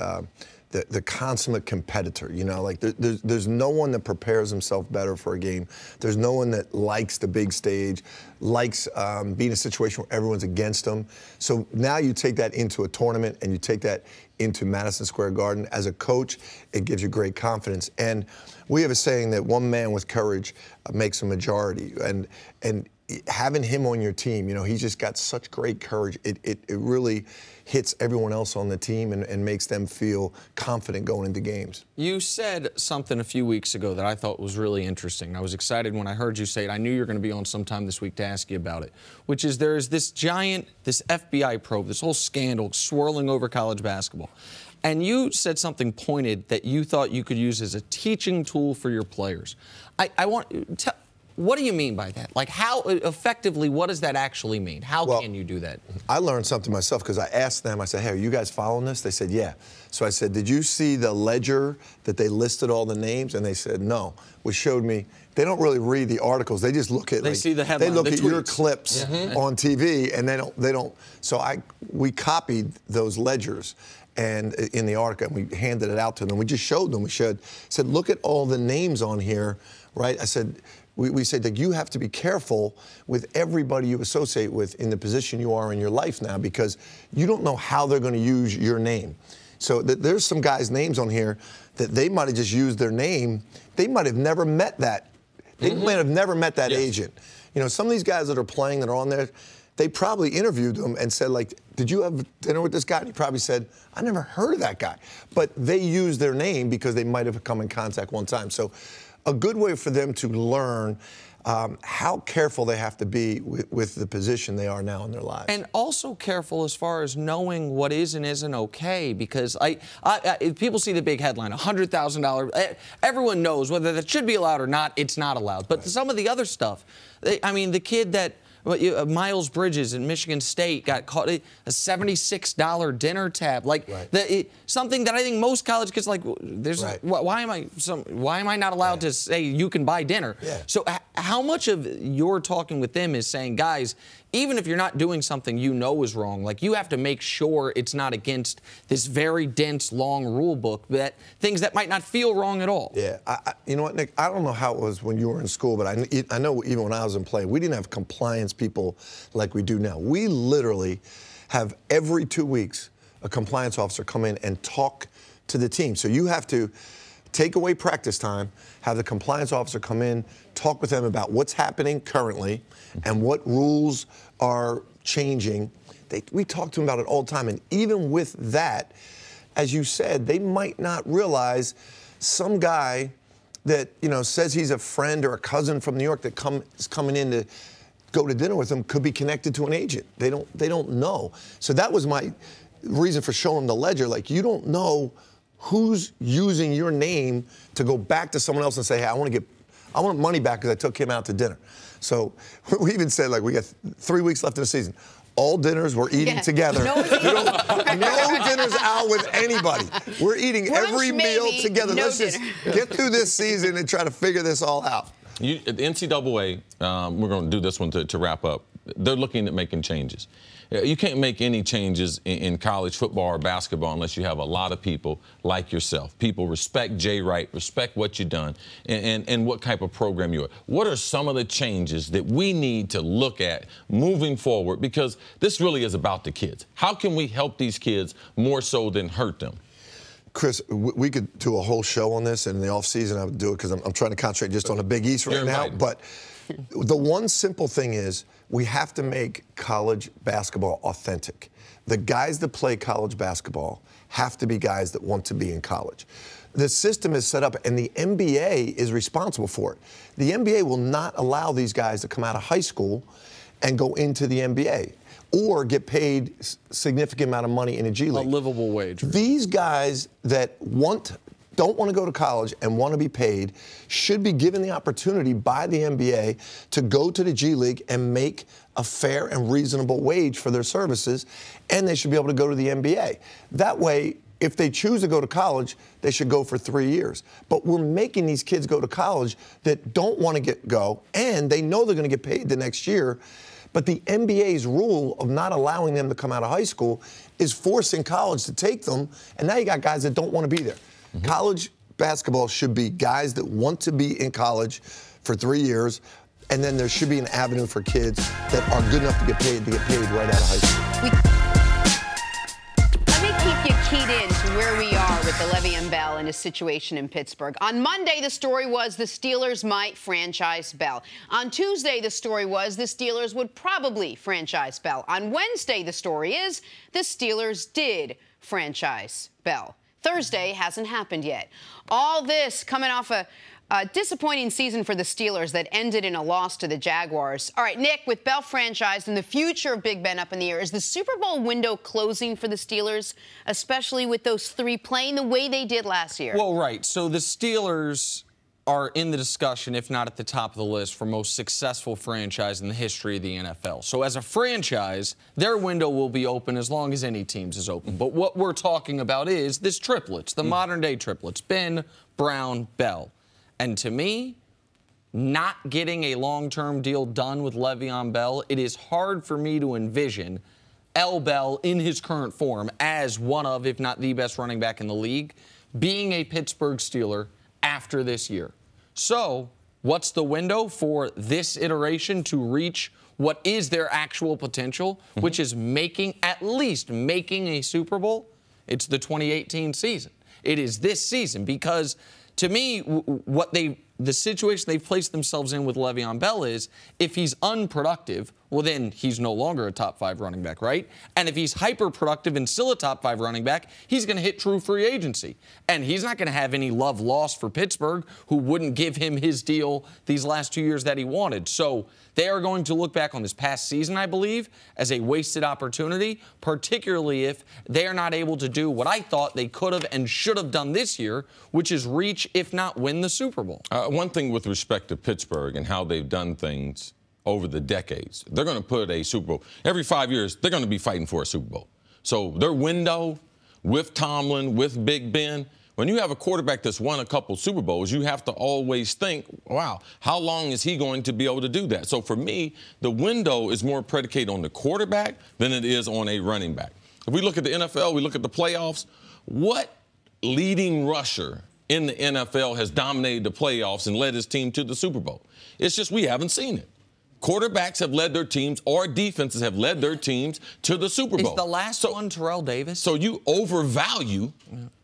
the consummate competitor, you know, like there's no one that prepares himself better for a game. There's no one that likes the big stage, likes being in a situation where everyone's against them. So now you take that into a tournament and you take that into Madison Square Garden. As a coach, it gives you great confidence. And we have a saying that one man with courage makes a majority. And having him on your team, you know, he's just got such great courage. It really hits everyone else on the team and makes them feel confident going into games. You said something a few weeks ago that I thought was really interesting. I was excited when I heard you say it. I knew you were going to be on sometime this week to ask you about it, which is there is this FBI probe, this whole scandal swirling over college basketball. And you said something pointed that you thought you could use as a teaching tool for your players. What do you mean by that? Like, how effectively, what does that actually mean? How can you do that? I learned something myself because I asked them, I said, hey, are you guys following this? They said, yeah. So I said, did you see the ledger that they listed all the names? And they said, no, which showed me they don't really read the articles. They just look at, they see the headline, they look the at tweets. your clips on TV, and they don't. So we copied those ledgers and in the article, and we handed it out to them. We just showed them. We said, look at all the names on here, right? I said, we said that you have to be careful with everybody you associate with in the position you are in your life now, because you don't know how they're going to use your name. So there's some guys' names on here that they might have just used their name. They might have never met that. They might have never met that agent. You know, some of these guys that are playing that are on there, they probably interviewed them and said, like, did you have dinner with this guy? And he probably said, I never heard of that guy. But they used their name because they might have come in contact one time. So a good way for them to learn how careful they have to be with the position they are now in their lives. And also careful as far as knowing what is and isn't okay, because people see the big headline, $100,000. Everyone knows whether that should be allowed or not, it's not allowed. But some of the other stuff, I mean, the kid that Miles Bridges in Michigan State got caught a $76 dinner tab, like something that I think most college kids like. Why am I not allowed to say you can buy dinner? So how much of your talking with them is saying, guys, even if you're not doing something you know is wrong, like you have to make sure it's not against this very dense, long rule book, that things that might not feel wrong at all. Yeah, you know what, Nick? I don't know how it was when you were in school, but I know even when I was in play, we didn't have compliance people like we do now. We literally have every 2 weeks a compliance officer come in and talk to the team. So you have to take away practice time, have the compliance officer come in, talk with them about what's happening currently and what rules are changing. We talk to them about it all the time. And even with that, as you said, they might not realize some guy that, you know, says he's a friend or a cousin from New York that is coming in to go to dinner with them could be connected to an agent. They don't know. So that was my reason for showing them the ledger. Like, you don't know who's using your name to go back to someone else and say, hey, I want money back because I took him out to dinner. So we even said, like, we got 3 weeks left in the season. All dinners we're eating together. No dinners out with anybody. We're eating every meal together. Let's just get through this season and try to figure this all out. At the NCAA, we're going to do this one to wrap up. they're looking at making changes. You can't make any changes in college football or basketball unless you have a lot of people like yourself. People respect Jay Wright, respect what you've done, and what type of program you are. What are some of the changes that we need to look at moving forward? Because this really is about the kids. How can we help these kids more so than hurt them? Chris, we could do a whole show on this, and in the offseason I would do it because I'm trying to concentrate just on the Big East right now. But the one simple thing is we have to make college basketball authentic. The guys that play college basketball have to be guys that want to be in college. The system is set up, and the NBA is responsible for it. The NBA will not allow these guys to come out of high school and go into the NBA or get paid significant amount of money in a G League. A livable wage. These guys that don't want to go to college and want to be paid should be given the opportunity by the NBA to go to the G League and make a fair and reasonable wage for their services, and they should be able to go to the NBA. That way, if they choose to go to college, they should go for 3 years. But we're making these kids go to college that don't want to go, and they know they're going to get paid the next year. But the NBA's rule of not allowing them to come out of high school is forcing college to take them, and now you got guys that don't want to be there. Mm-hmm. College basketball should be guys that want to be in college for 3 years, and then there should be an avenue for kids that are good enough to get paid right out of high school. Let me keep you keyed in to where we are with the Le'Veon Bell and his situation in Pittsburgh. On Monday, the story was the Steelers might franchise Bell. On Tuesday, the story was the Steelers would probably franchise Bell. On Wednesday, the story is the Steelers did franchise Bell. Thursday hasn't happened yet. All this coming off a disappointing season for the Steelers that ended in a loss to the Jaguars. All right, Nick, with Bell franchised and the future of Big Ben up in the air, is the Super Bowl window closing for the Steelers, especially with those three playing the way they did last year? Well, right. So the Steelers are in the discussion, if not at the top of the list, for most successful franchise in the history of the NFL. So as a franchise, their window will be open as long as any team's is open. But what we're talking about is this triplets, the modern-day triplets, Ben, Brown, Bell. And to me, not getting a long-term deal done with Le'Veon Bell, it is hard for me to envision L. Bell in his current form as one of, if not the best running back in the league, being a Pittsburgh Steeler after this year. So what's the window for this iteration to reach what is their actual potential, which is at least making a Super Bowl? It's the 2018 season. It is this season because, to me, the situation they've placed themselves in with Le'Veon Bell is if he's unproductive, well, then he's no longer a top 5 running back, right? And if he's hyper-productive and still a top 5 running back, he's going to hit true free agency. And he's not going to have any love lost for Pittsburgh, who wouldn't give him his deal these last 2 years that he wanted. So they are going to look back on this past season, I believe, as a wasted opportunity, particularly if they are not able to do what I thought they could have and should have done this year, which is reach, if not win, the Super Bowl. One thing with respect to Pittsburgh and how they've done things over the decades, they're going to put a Super Bowl. Every 5 years, they're going to be fighting for a Super Bowl. So their window with Tomlin, with Big Ben, when you have a quarterback that's won a couple Super Bowls, you have to always think, wow, how long is he going to be able to do that? So for me, the window is more predicated on the quarterback than it is on a running back. If we look at the NFL, we look at the playoffs, what leading rusher in the NFL has dominated the playoffs and led his team to the Super Bowl? It's just we haven't seen it. Quarterbacks have led their teams, or defenses have led their teams to the Super Bowl. Is the last one Terrell Davis? So you overvalue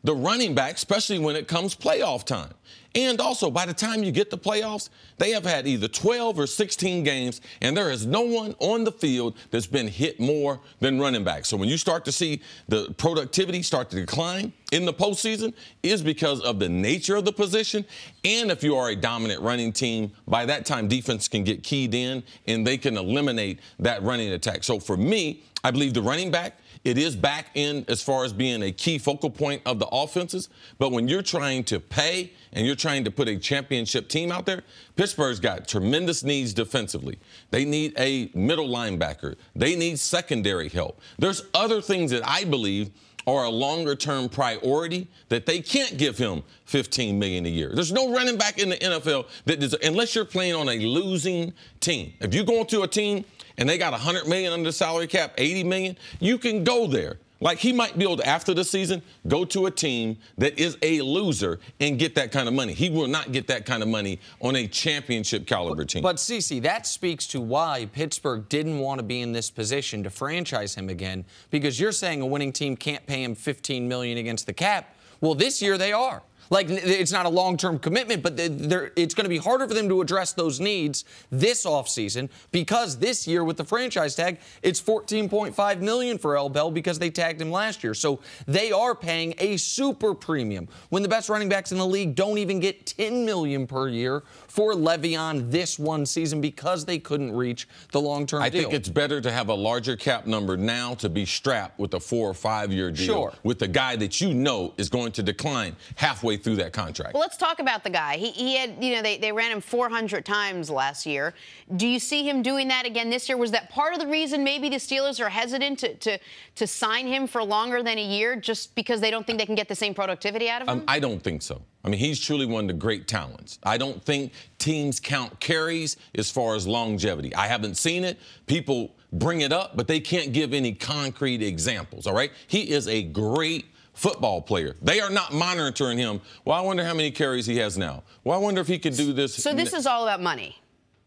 the running back, especially when it comes playoff time. And also, by the time you get to playoffs, they have had either 12 or 16 games, and there is no one on the field that's been hit more than running back. So when you start to see the productivity start to decline in the postseason, is because of the nature of the position. And if you are a dominant running team, by that time, defense can get keyed in, and they can eliminate that running attack. So for me, I believe the running back, it is back in as far as being a key focal point of the offenses. But when you're trying to pay and you're trying to put a championship team out there, Pittsburgh's got tremendous needs defensively. They need a middle linebacker. They need secondary help. There's other things that I believe or a longer-term priority that they can't give him $15 million a year. There's no running back in the NFL that does, unless you're playing on a losing team. If you go to a team and they got $100 million under the salary cap, $80 million, you can go there. Like, he might be able to, after the season, go to a team that is a loser and get that kind of money. He will not get that kind of money on a championship caliber team. But, Cece, that speaks to why Pittsburgh didn't want to be in this position to franchise him again, because you're saying a winning team can't pay him $15 million against the cap. Well, this year they are. Like, it's not a long-term commitment, but it's going to be harder for them to address those needs this offseason because this year with the franchise tag, it's $14.5 million for L. Bell because they tagged him last year. So they are paying a super premium when the best running backs in the league don't even get $10 million per year for Le'Veon this one season because they couldn't reach the long-term deal. I think it's better to have a larger cap number now to be strapped with a 4 or 5 year deal with a guy that you know is going to decline halfway through that contract. Well, let's talk about the guy. He had, you know, they ran him 400 times last year. Do you see him doing that again this year? Was that part of the reason maybe the Steelers are hesitant to sign him for longer than a year just because they don't think they can get the same productivity out of him? I don't think so. I mean, he's truly one of the great talents. I don't think teams count carries as far as longevity. I haven't seen it. People bring it up, but they can't give any concrete examples, all right? He is a great football player. They are not monitoring him. Well, I wonder how many carries he has now. Well, I wonder if he can do this. So this is all about money.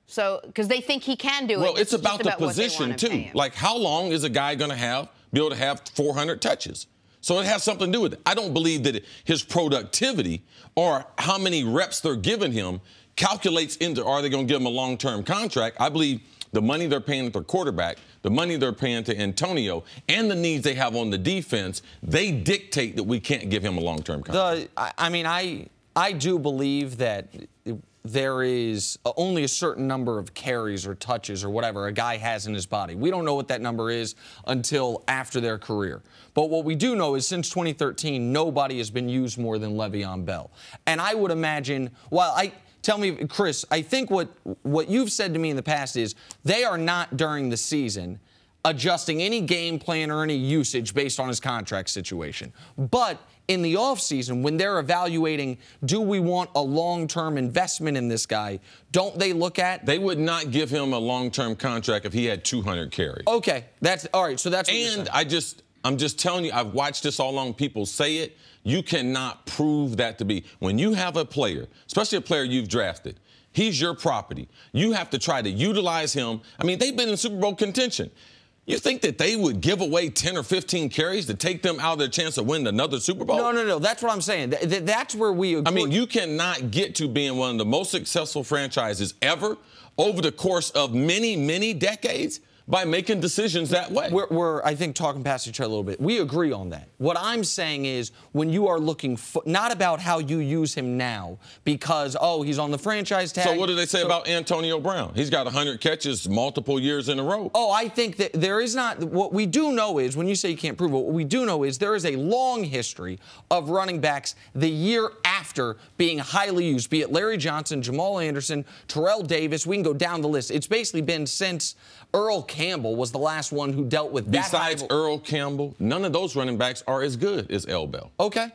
So, because they think he can do it. Well, it's about the position, too. Like, how long is a guy going to be able to have 400 touches? So it has something to do with it. I don't believe that his productivity or how many reps they're giving him calculates into, are they going to give him a long-term contract? I believe the money they're paying for quarterback, the money they're paying to Antonio, and the needs they have on the defense, they dictate that we can't give him a long-term contract. I do believe that there is only a certain number of carries or touches or whatever a guy has in his body. We don't know what that number is until after their career. But what we do know is since 2013, nobody has been used more than Le'Veon Bell. And I would imagine, tell me, Chris, I think what you've said to me in the past is they are not during the season adjusting any game plan or any usage based on his contract situation. But in the offseason, when they're evaluating, do we want a long-term investment in this guy, don't they look at? They would not give him a long-term contract if he had 200 carries. Okay, that's all right. So that's what you're saying. I'm just telling you, I've watched this all along. People say it. You cannot prove that to be. When you have a player, especially a player you've drafted, he's your property. You have to try to utilize him. I mean, they've been in Super Bowl contention. You think that they would give away 10 or 15 carries to take them out of their chance of winning another Super Bowl? No. That's what I'm saying. That's where we agree. I mean, you cannot get to being one of the most successful franchises ever over the course of many, many decades by making decisions that way. We're, I think, talking past each other a little bit. We agree on that. What I'm saying is when you are looking not about how you use him now because, he's on the franchise tag. So what do they say about Antonio Brown? He's got 100 catches multiple years in a row. I think that there is not – what we do know is, when you say you can't prove it, what we do know is there is a long history of running backs the year after being highly used, be it Larry Johnson, Jamal Anderson, Terrell Davis. We can go down the list. It's basically been since Earl Campbell was the last one who dealt with that. Besides Earl Campbell, none of those running backs are as good as L. Bell. Okay.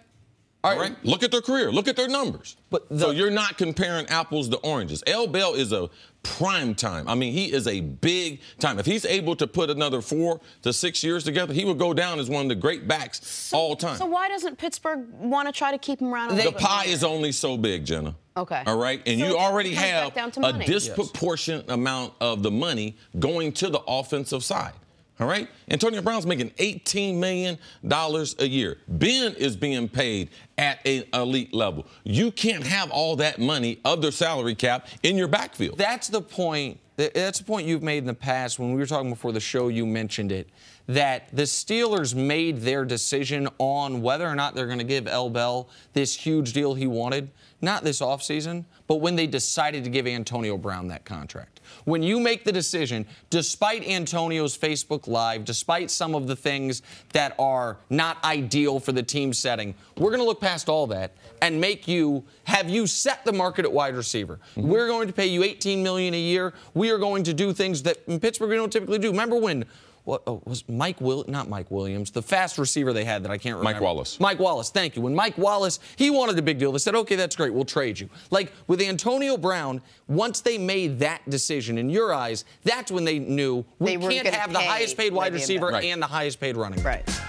All right. Look at their career. Look at their numbers. So you're not comparing apples to oranges. L. Bell is a prime time. I mean, he is a big time. If he's able to put another 4 to 6 years together, he would go down as one of the great backs all time. So why doesn't Pittsburgh want to try to keep him around? The pie is only so big, Jenna. Okay. All right? And so you already have a disproportionate amount of the money going to the offensive side. All right? Antonio Brown's making $18 million a year. Ben is being paid at an elite level. You can't have all that money of their salary cap in your backfield. That's the point. That's the point you've made in the past. When we were talking before the show, you mentioned it, that the Steelers made their decision on whether or not they're going to give L. Bell this huge deal he wanted, not this offseason, but when they decided to give Antonio Brown that contract. When you make the decision, despite Antonio's Facebook Live, despite some of the things that are not ideal for the team setting, we're going to look past all that and have you set the market at wide receiver. Mm-hmm. We're going to pay you $18 million a year. We are going to do things that in Pittsburgh we don't typically do. Remember when was not Mike Williams, the fast receiver they had that I can't remember. Mike Wallace. Mike Wallace, thank you. When Mike Wallace, he wanted a big deal. They said, okay, that's great, we'll trade you. Like with Antonio Brown, once they made that decision, in your eyes, that's when they knew we can't have the highest paid wide receiver and the highest paid running back. Right.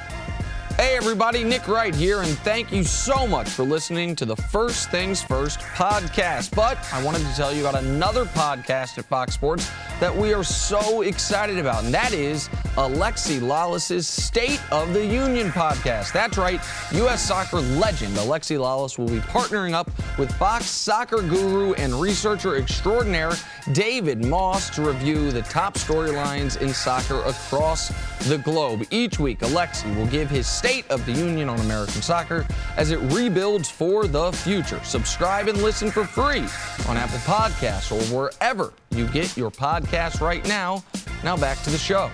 Hey everybody, Nick Wright here, and thank you so much for listening to the First Things First podcast. But I wanted to tell you about another podcast at Fox Sports that we are so excited about, and that is Alexi Lalas's State of the Union podcast. That's right, U.S. soccer legend Alexi Lalas will be partnering up with Fox soccer guru and researcher extraordinaire David Moss to review the top storylines in soccer across the globe. Each week, Alexi will give his State of the Union on American soccer as it rebuilds for the future. Subscribe and listen for free on Apple Podcasts or wherever you get your podcasts right now. Now back to the show.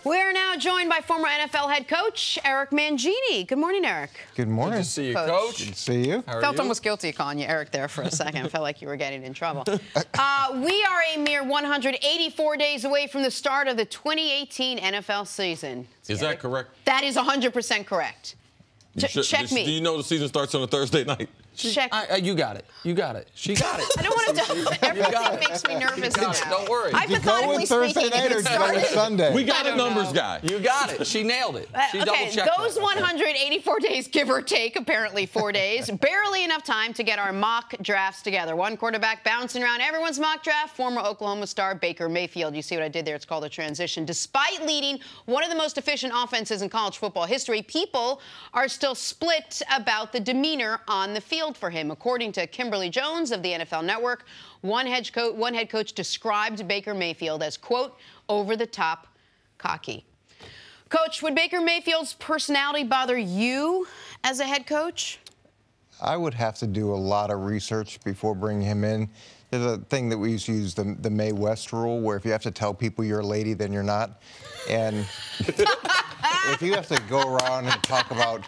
We're now joined by former NFL head coach Eric Mangini. Good morning, Eric. Good morning. Good to see you, Coach. Good to see you. How are Felt you? almost guilty calling you Eric there for a second. Felt like you were getting in trouble. We are a mere 184 days away from the start of the 2018 NFL season. Is that correct? That is 100% correct. Check me. Do you know the season starts on a Thursday night? Check. You got it. You got it. She got it. I don't want to. Everything makes me nervous now. Don't worry. Did you go with Thursday night or go with Sunday? We got a numbers guy. You got it. She nailed it. She double-checked those 184 days, give or take, apparently 4 days, barely enough time to get our mock drafts together. One quarterback bouncing around everyone's mock draft, former Oklahoma star Baker Mayfield. You see what I did there? It's called a transition. Despite leading one of the most efficient offenses in college football history, people are still split about the demeanor on the field for him. According to Kimberly Jones of the NFL Network, one head coach described Baker Mayfield as, quote, over-the-top cocky. Coach, would Baker Mayfield's personality bother you as a head coach? I would have to do a lot of research before bringing him in. There's a thing that we used to use, the Mae West rule, where if you have to tell people you're a lady, then you're not. And if you have to go around and talk about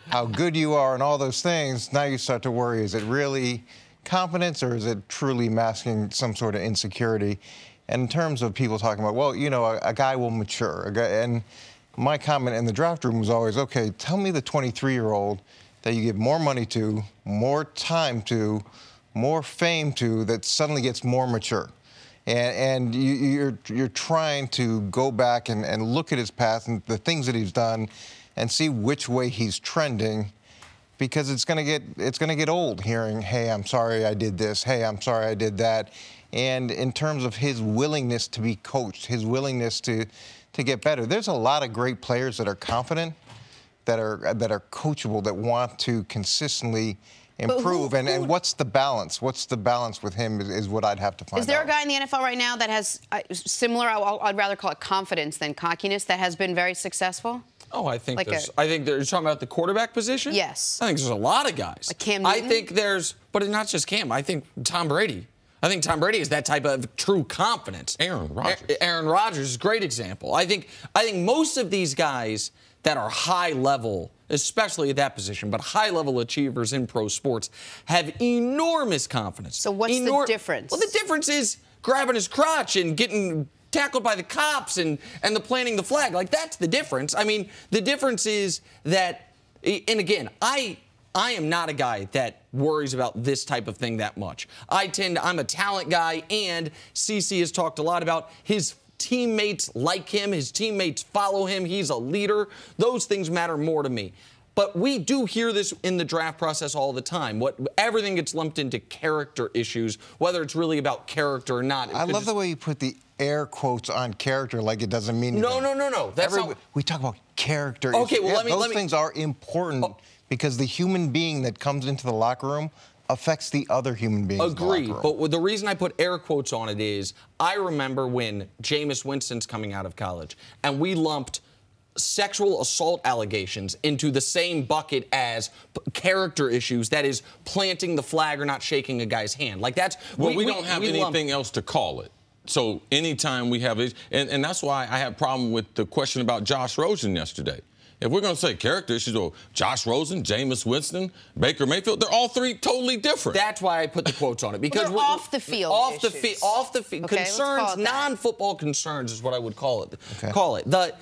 how good you are and all those things, now you start to worry, is it really competence or is it truly masking some sort of insecurity? And in terms of people talking about, well, you know, a guy will mature. And my comment in the draft room was always, okay, tell me the 23-year-old that you give more money to, more time to, more fame to, that suddenly gets more mature. And you're trying to go back and look at his past and the things that he's done and see which way he's trending, because it's gonna get old hearing, hey, I'm sorry I did this, hey, I'm sorry I did that. And in terms of his willingness to be coached, his willingness to get better, there's a lot of great players that are confident, that are coachable, that want to consistently improve. And what's the balance? What's the balance with him is what I'd have to find out. Is there a guy in the NFL right now that has similar, I'd rather call it confidence than cockiness, that has been very successful? Oh, I think you're talking about the quarterback position? Yes. I think there's a lot of guys. Like Cam Newton? I think but not just Cam. I think Tom Brady. I think Tom Brady is that type of true confidence. Aaron Rodgers. Aaron Rodgers is a great example. I think most of these guys that are high level, especially at that position, but high level achievers in pro sports, have enormous confidence. So what's the difference? Well, the difference is grabbing his crotch and getting tackled by the cops and the planting the flag. Like, that's the difference. I mean, the difference is that, and again, I am not a guy that worries about this type of thing that much. I'm a talent guy, and CC has talked a lot about his teammates like him, his teammates follow him, he's a leader. Those things matter more to me. But we do hear this in the draft process all the time. Everything gets lumped into character issues, whether it's really about character or not. I love the way you put the air quotes on character, like it doesn't mean anything. No. That's we talk about character. Okay, well, those things are important because the human being that comes into the locker room affects the other human beings. Agreed, in the locker room. but the reason I put air quotes on it is I remember when Jameis Winston's coming out of college, and we lumped sexual assault allegations into the same bucket as character issues, that is planting the flag or not shaking a guy's hand. Like, that's we don't have anything else to call it. So anytime we have it, and that's why I have a problem with the question about Josh Rosen yesterday. If we're going to say character issues, well, Josh Rosen, Jameis Winston, Baker Mayfield, they're all three totally different. That's why I put the quotes on it. Because well, off the field Off issues. the field. Okay, concerns, non-football concerns is what I would call it. Okay.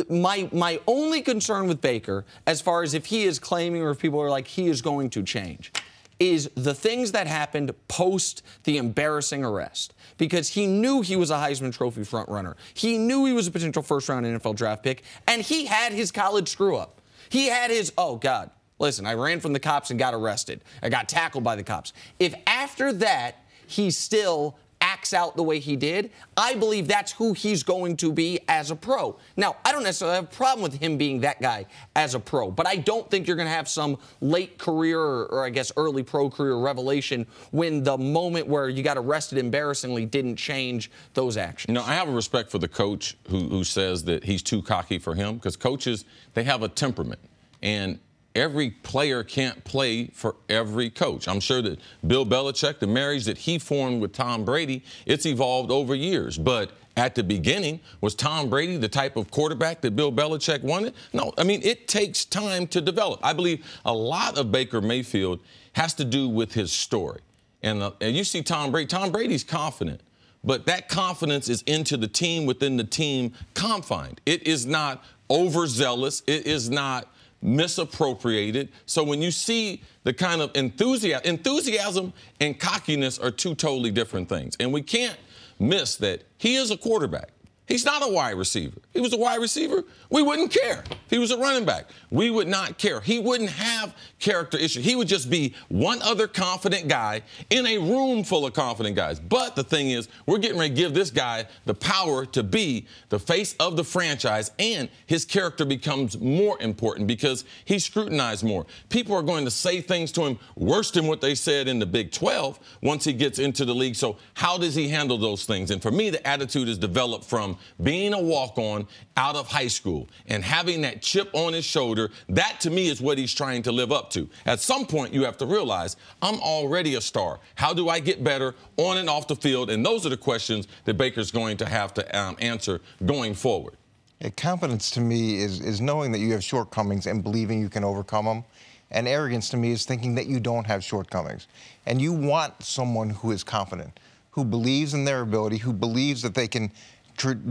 My only concern with Baker, as far as if he is claiming or if people are like he is going to change, is the things that happened post the embarrassing arrest. Because he knew he was a Heisman Trophy frontrunner. He knew he was a potential first-round NFL draft pick, and he had his college screw-up. He had his, oh, God, listen, I ran from the cops and got arrested. I got tackled by the cops. If after that he still acts out the way he did, I believe that's who he's going to be as a pro. Now, I don't necessarily have a problem with him being that guy as a pro, but I don't think you're going to have some late career or I guess early pro career revelation when the moment where you got arrested embarrassingly didn't change those actions. You know, I have a respect for the coach who says that he's too cocky for him, because coaches, they have a temperament. And every player can't play for every coach. I'm sure that Bill Belichick, the marriage that he formed with Tom Brady, it's evolved over years. But at the beginning, was Tom Brady the type of quarterback that Bill Belichick wanted? No. I mean, it takes time to develop. I believe a lot of Baker Mayfield has to do with his story. And you see Tom Brady. Tom Brady's confident. But that confidence is into the team, within the team confined. It is not overzealous. It is not misappropriated. So when you see the kind of enthusiasm and cockiness are two totally different things. And we can't miss that he is a quarterback. He's not a wide receiver. If he was a wide receiver, we wouldn't care. If he was a running back, we would not care. He wouldn't have character issues. He would just be one other confident guy in a room full of confident guys. But the thing is, we're getting ready to give this guy the power to be the face of the franchise, and his character becomes more important because he's scrutinized more. People are going to say things to him worse than what they said in the Big 12 once he gets into the league. So how does he handle those things? And for me, the attitude is developed from being a walk-on out of high school and having that chip on his shoulder. That, to me, is what he's trying to live up to. At some point, you have to realize, I'm already a star. How do I get better on and off the field? And those are the questions that Baker's going to have to answer going forward. Yeah, confidence to me is knowing that you have shortcomings and believing you can overcome them. And arrogance to me is thinking that you don't have shortcomings. And you want someone who is confident, who believes in their ability, who believes that they can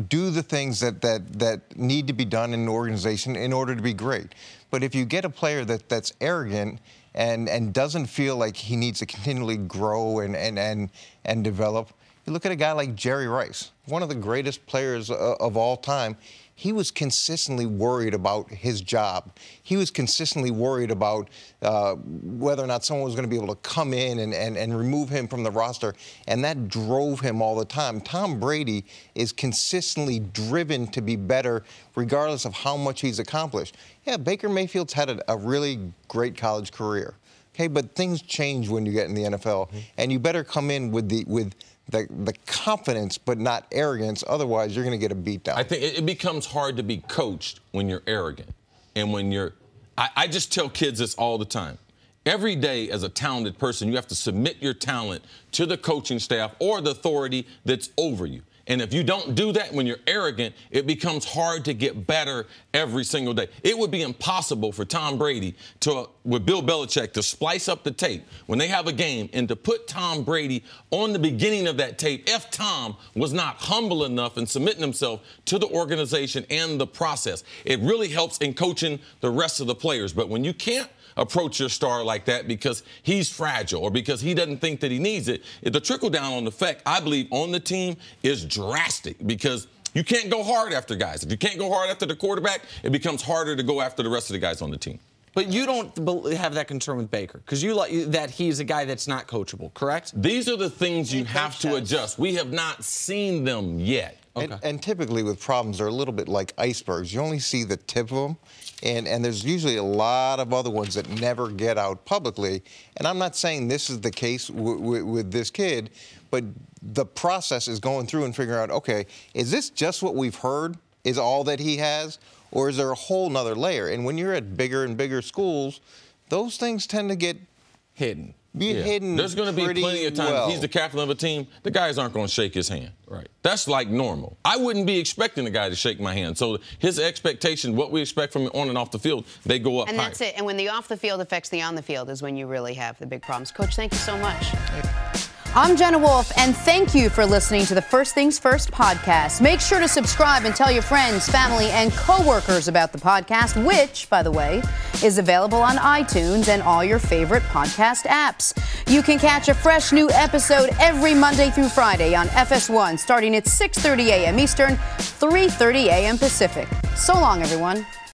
do the things that need to be done in an organization in order to be great. But if you get a player that's arrogant and doesn't feel like he needs to continually grow and develop, you look at a guy like Jerry Rice, one of the greatest players of all time. He was consistently worried about his job. He was consistently worried about whether or not someone was going to be able to come in and remove him from the roster, and that drove him all the time. Tom Brady is consistently driven to be better regardless of how much he's accomplished. Yeah, Baker Mayfield's had a really great college career, okay, but things change when you get in the NFL, and you better come in with the confidence, but not arrogance. Otherwise, you're going to get a beat down. I think it becomes hard to be coached when you're arrogant. And when you're, I just tell kids this all the time. Every day, as a talented person, you have to submit your talent to the coaching staff or the authority that's over you. And if you don't do that when you're arrogant, it becomes hard to get better every single day. It would be impossible for Tom Brady with Bill Belichick to splice up the tape when they have a game and to put Tom Brady on the beginning of that tape if Tom was not humble enough and submitting himself to the organization and the process. It really helps in coaching the rest of the players. But when you can't approach your star like that because he's fragile or because he doesn't think that he needs it, the trickle-down on effect, I believe, on the team is drastic because you can't go hard after guys. If you can't go hard after the quarterback, it becomes harder to go after the rest of the guys on the team. But you don't have that concern with Baker because you like that he's a guy that's not coachable, correct? These are the things you have to adjust. We have not seen them yet. Okay. And typically with problems, they're a little bit like icebergs. You only see the tip of them, and there's usually a lot of other ones that never get out publicly. And I'm not saying this is the case with this kid, but the process is going through and figuring out, okay, is this just what we've heard is all that he has, or is there a whole nother layer? And when you're at bigger and bigger schools, those things tend to get hidden. hidden. There's going to be plenty of times well. he's the captain of a team, the guys aren't going to shake his hand. Right. That's like normal. I wouldn't be expecting the guy to shake my hand. So his expectation, what we expect from him on and off the field, they go up And higher. that's it. And when the off the field affects the on the field is when you really have the big problems. Coach, thank you so much. I'm Jenna Wolfe, and thank you for listening to the First Things First podcast. Make sure to subscribe and tell your friends, family, and coworkers about the podcast, which, by the way, is available on iTunes and all your favorite podcast apps. You can catch a fresh new episode every Monday through Friday on FS1, starting at 6:30 a.m. Eastern, 3:30 a.m. Pacific. So long, everyone.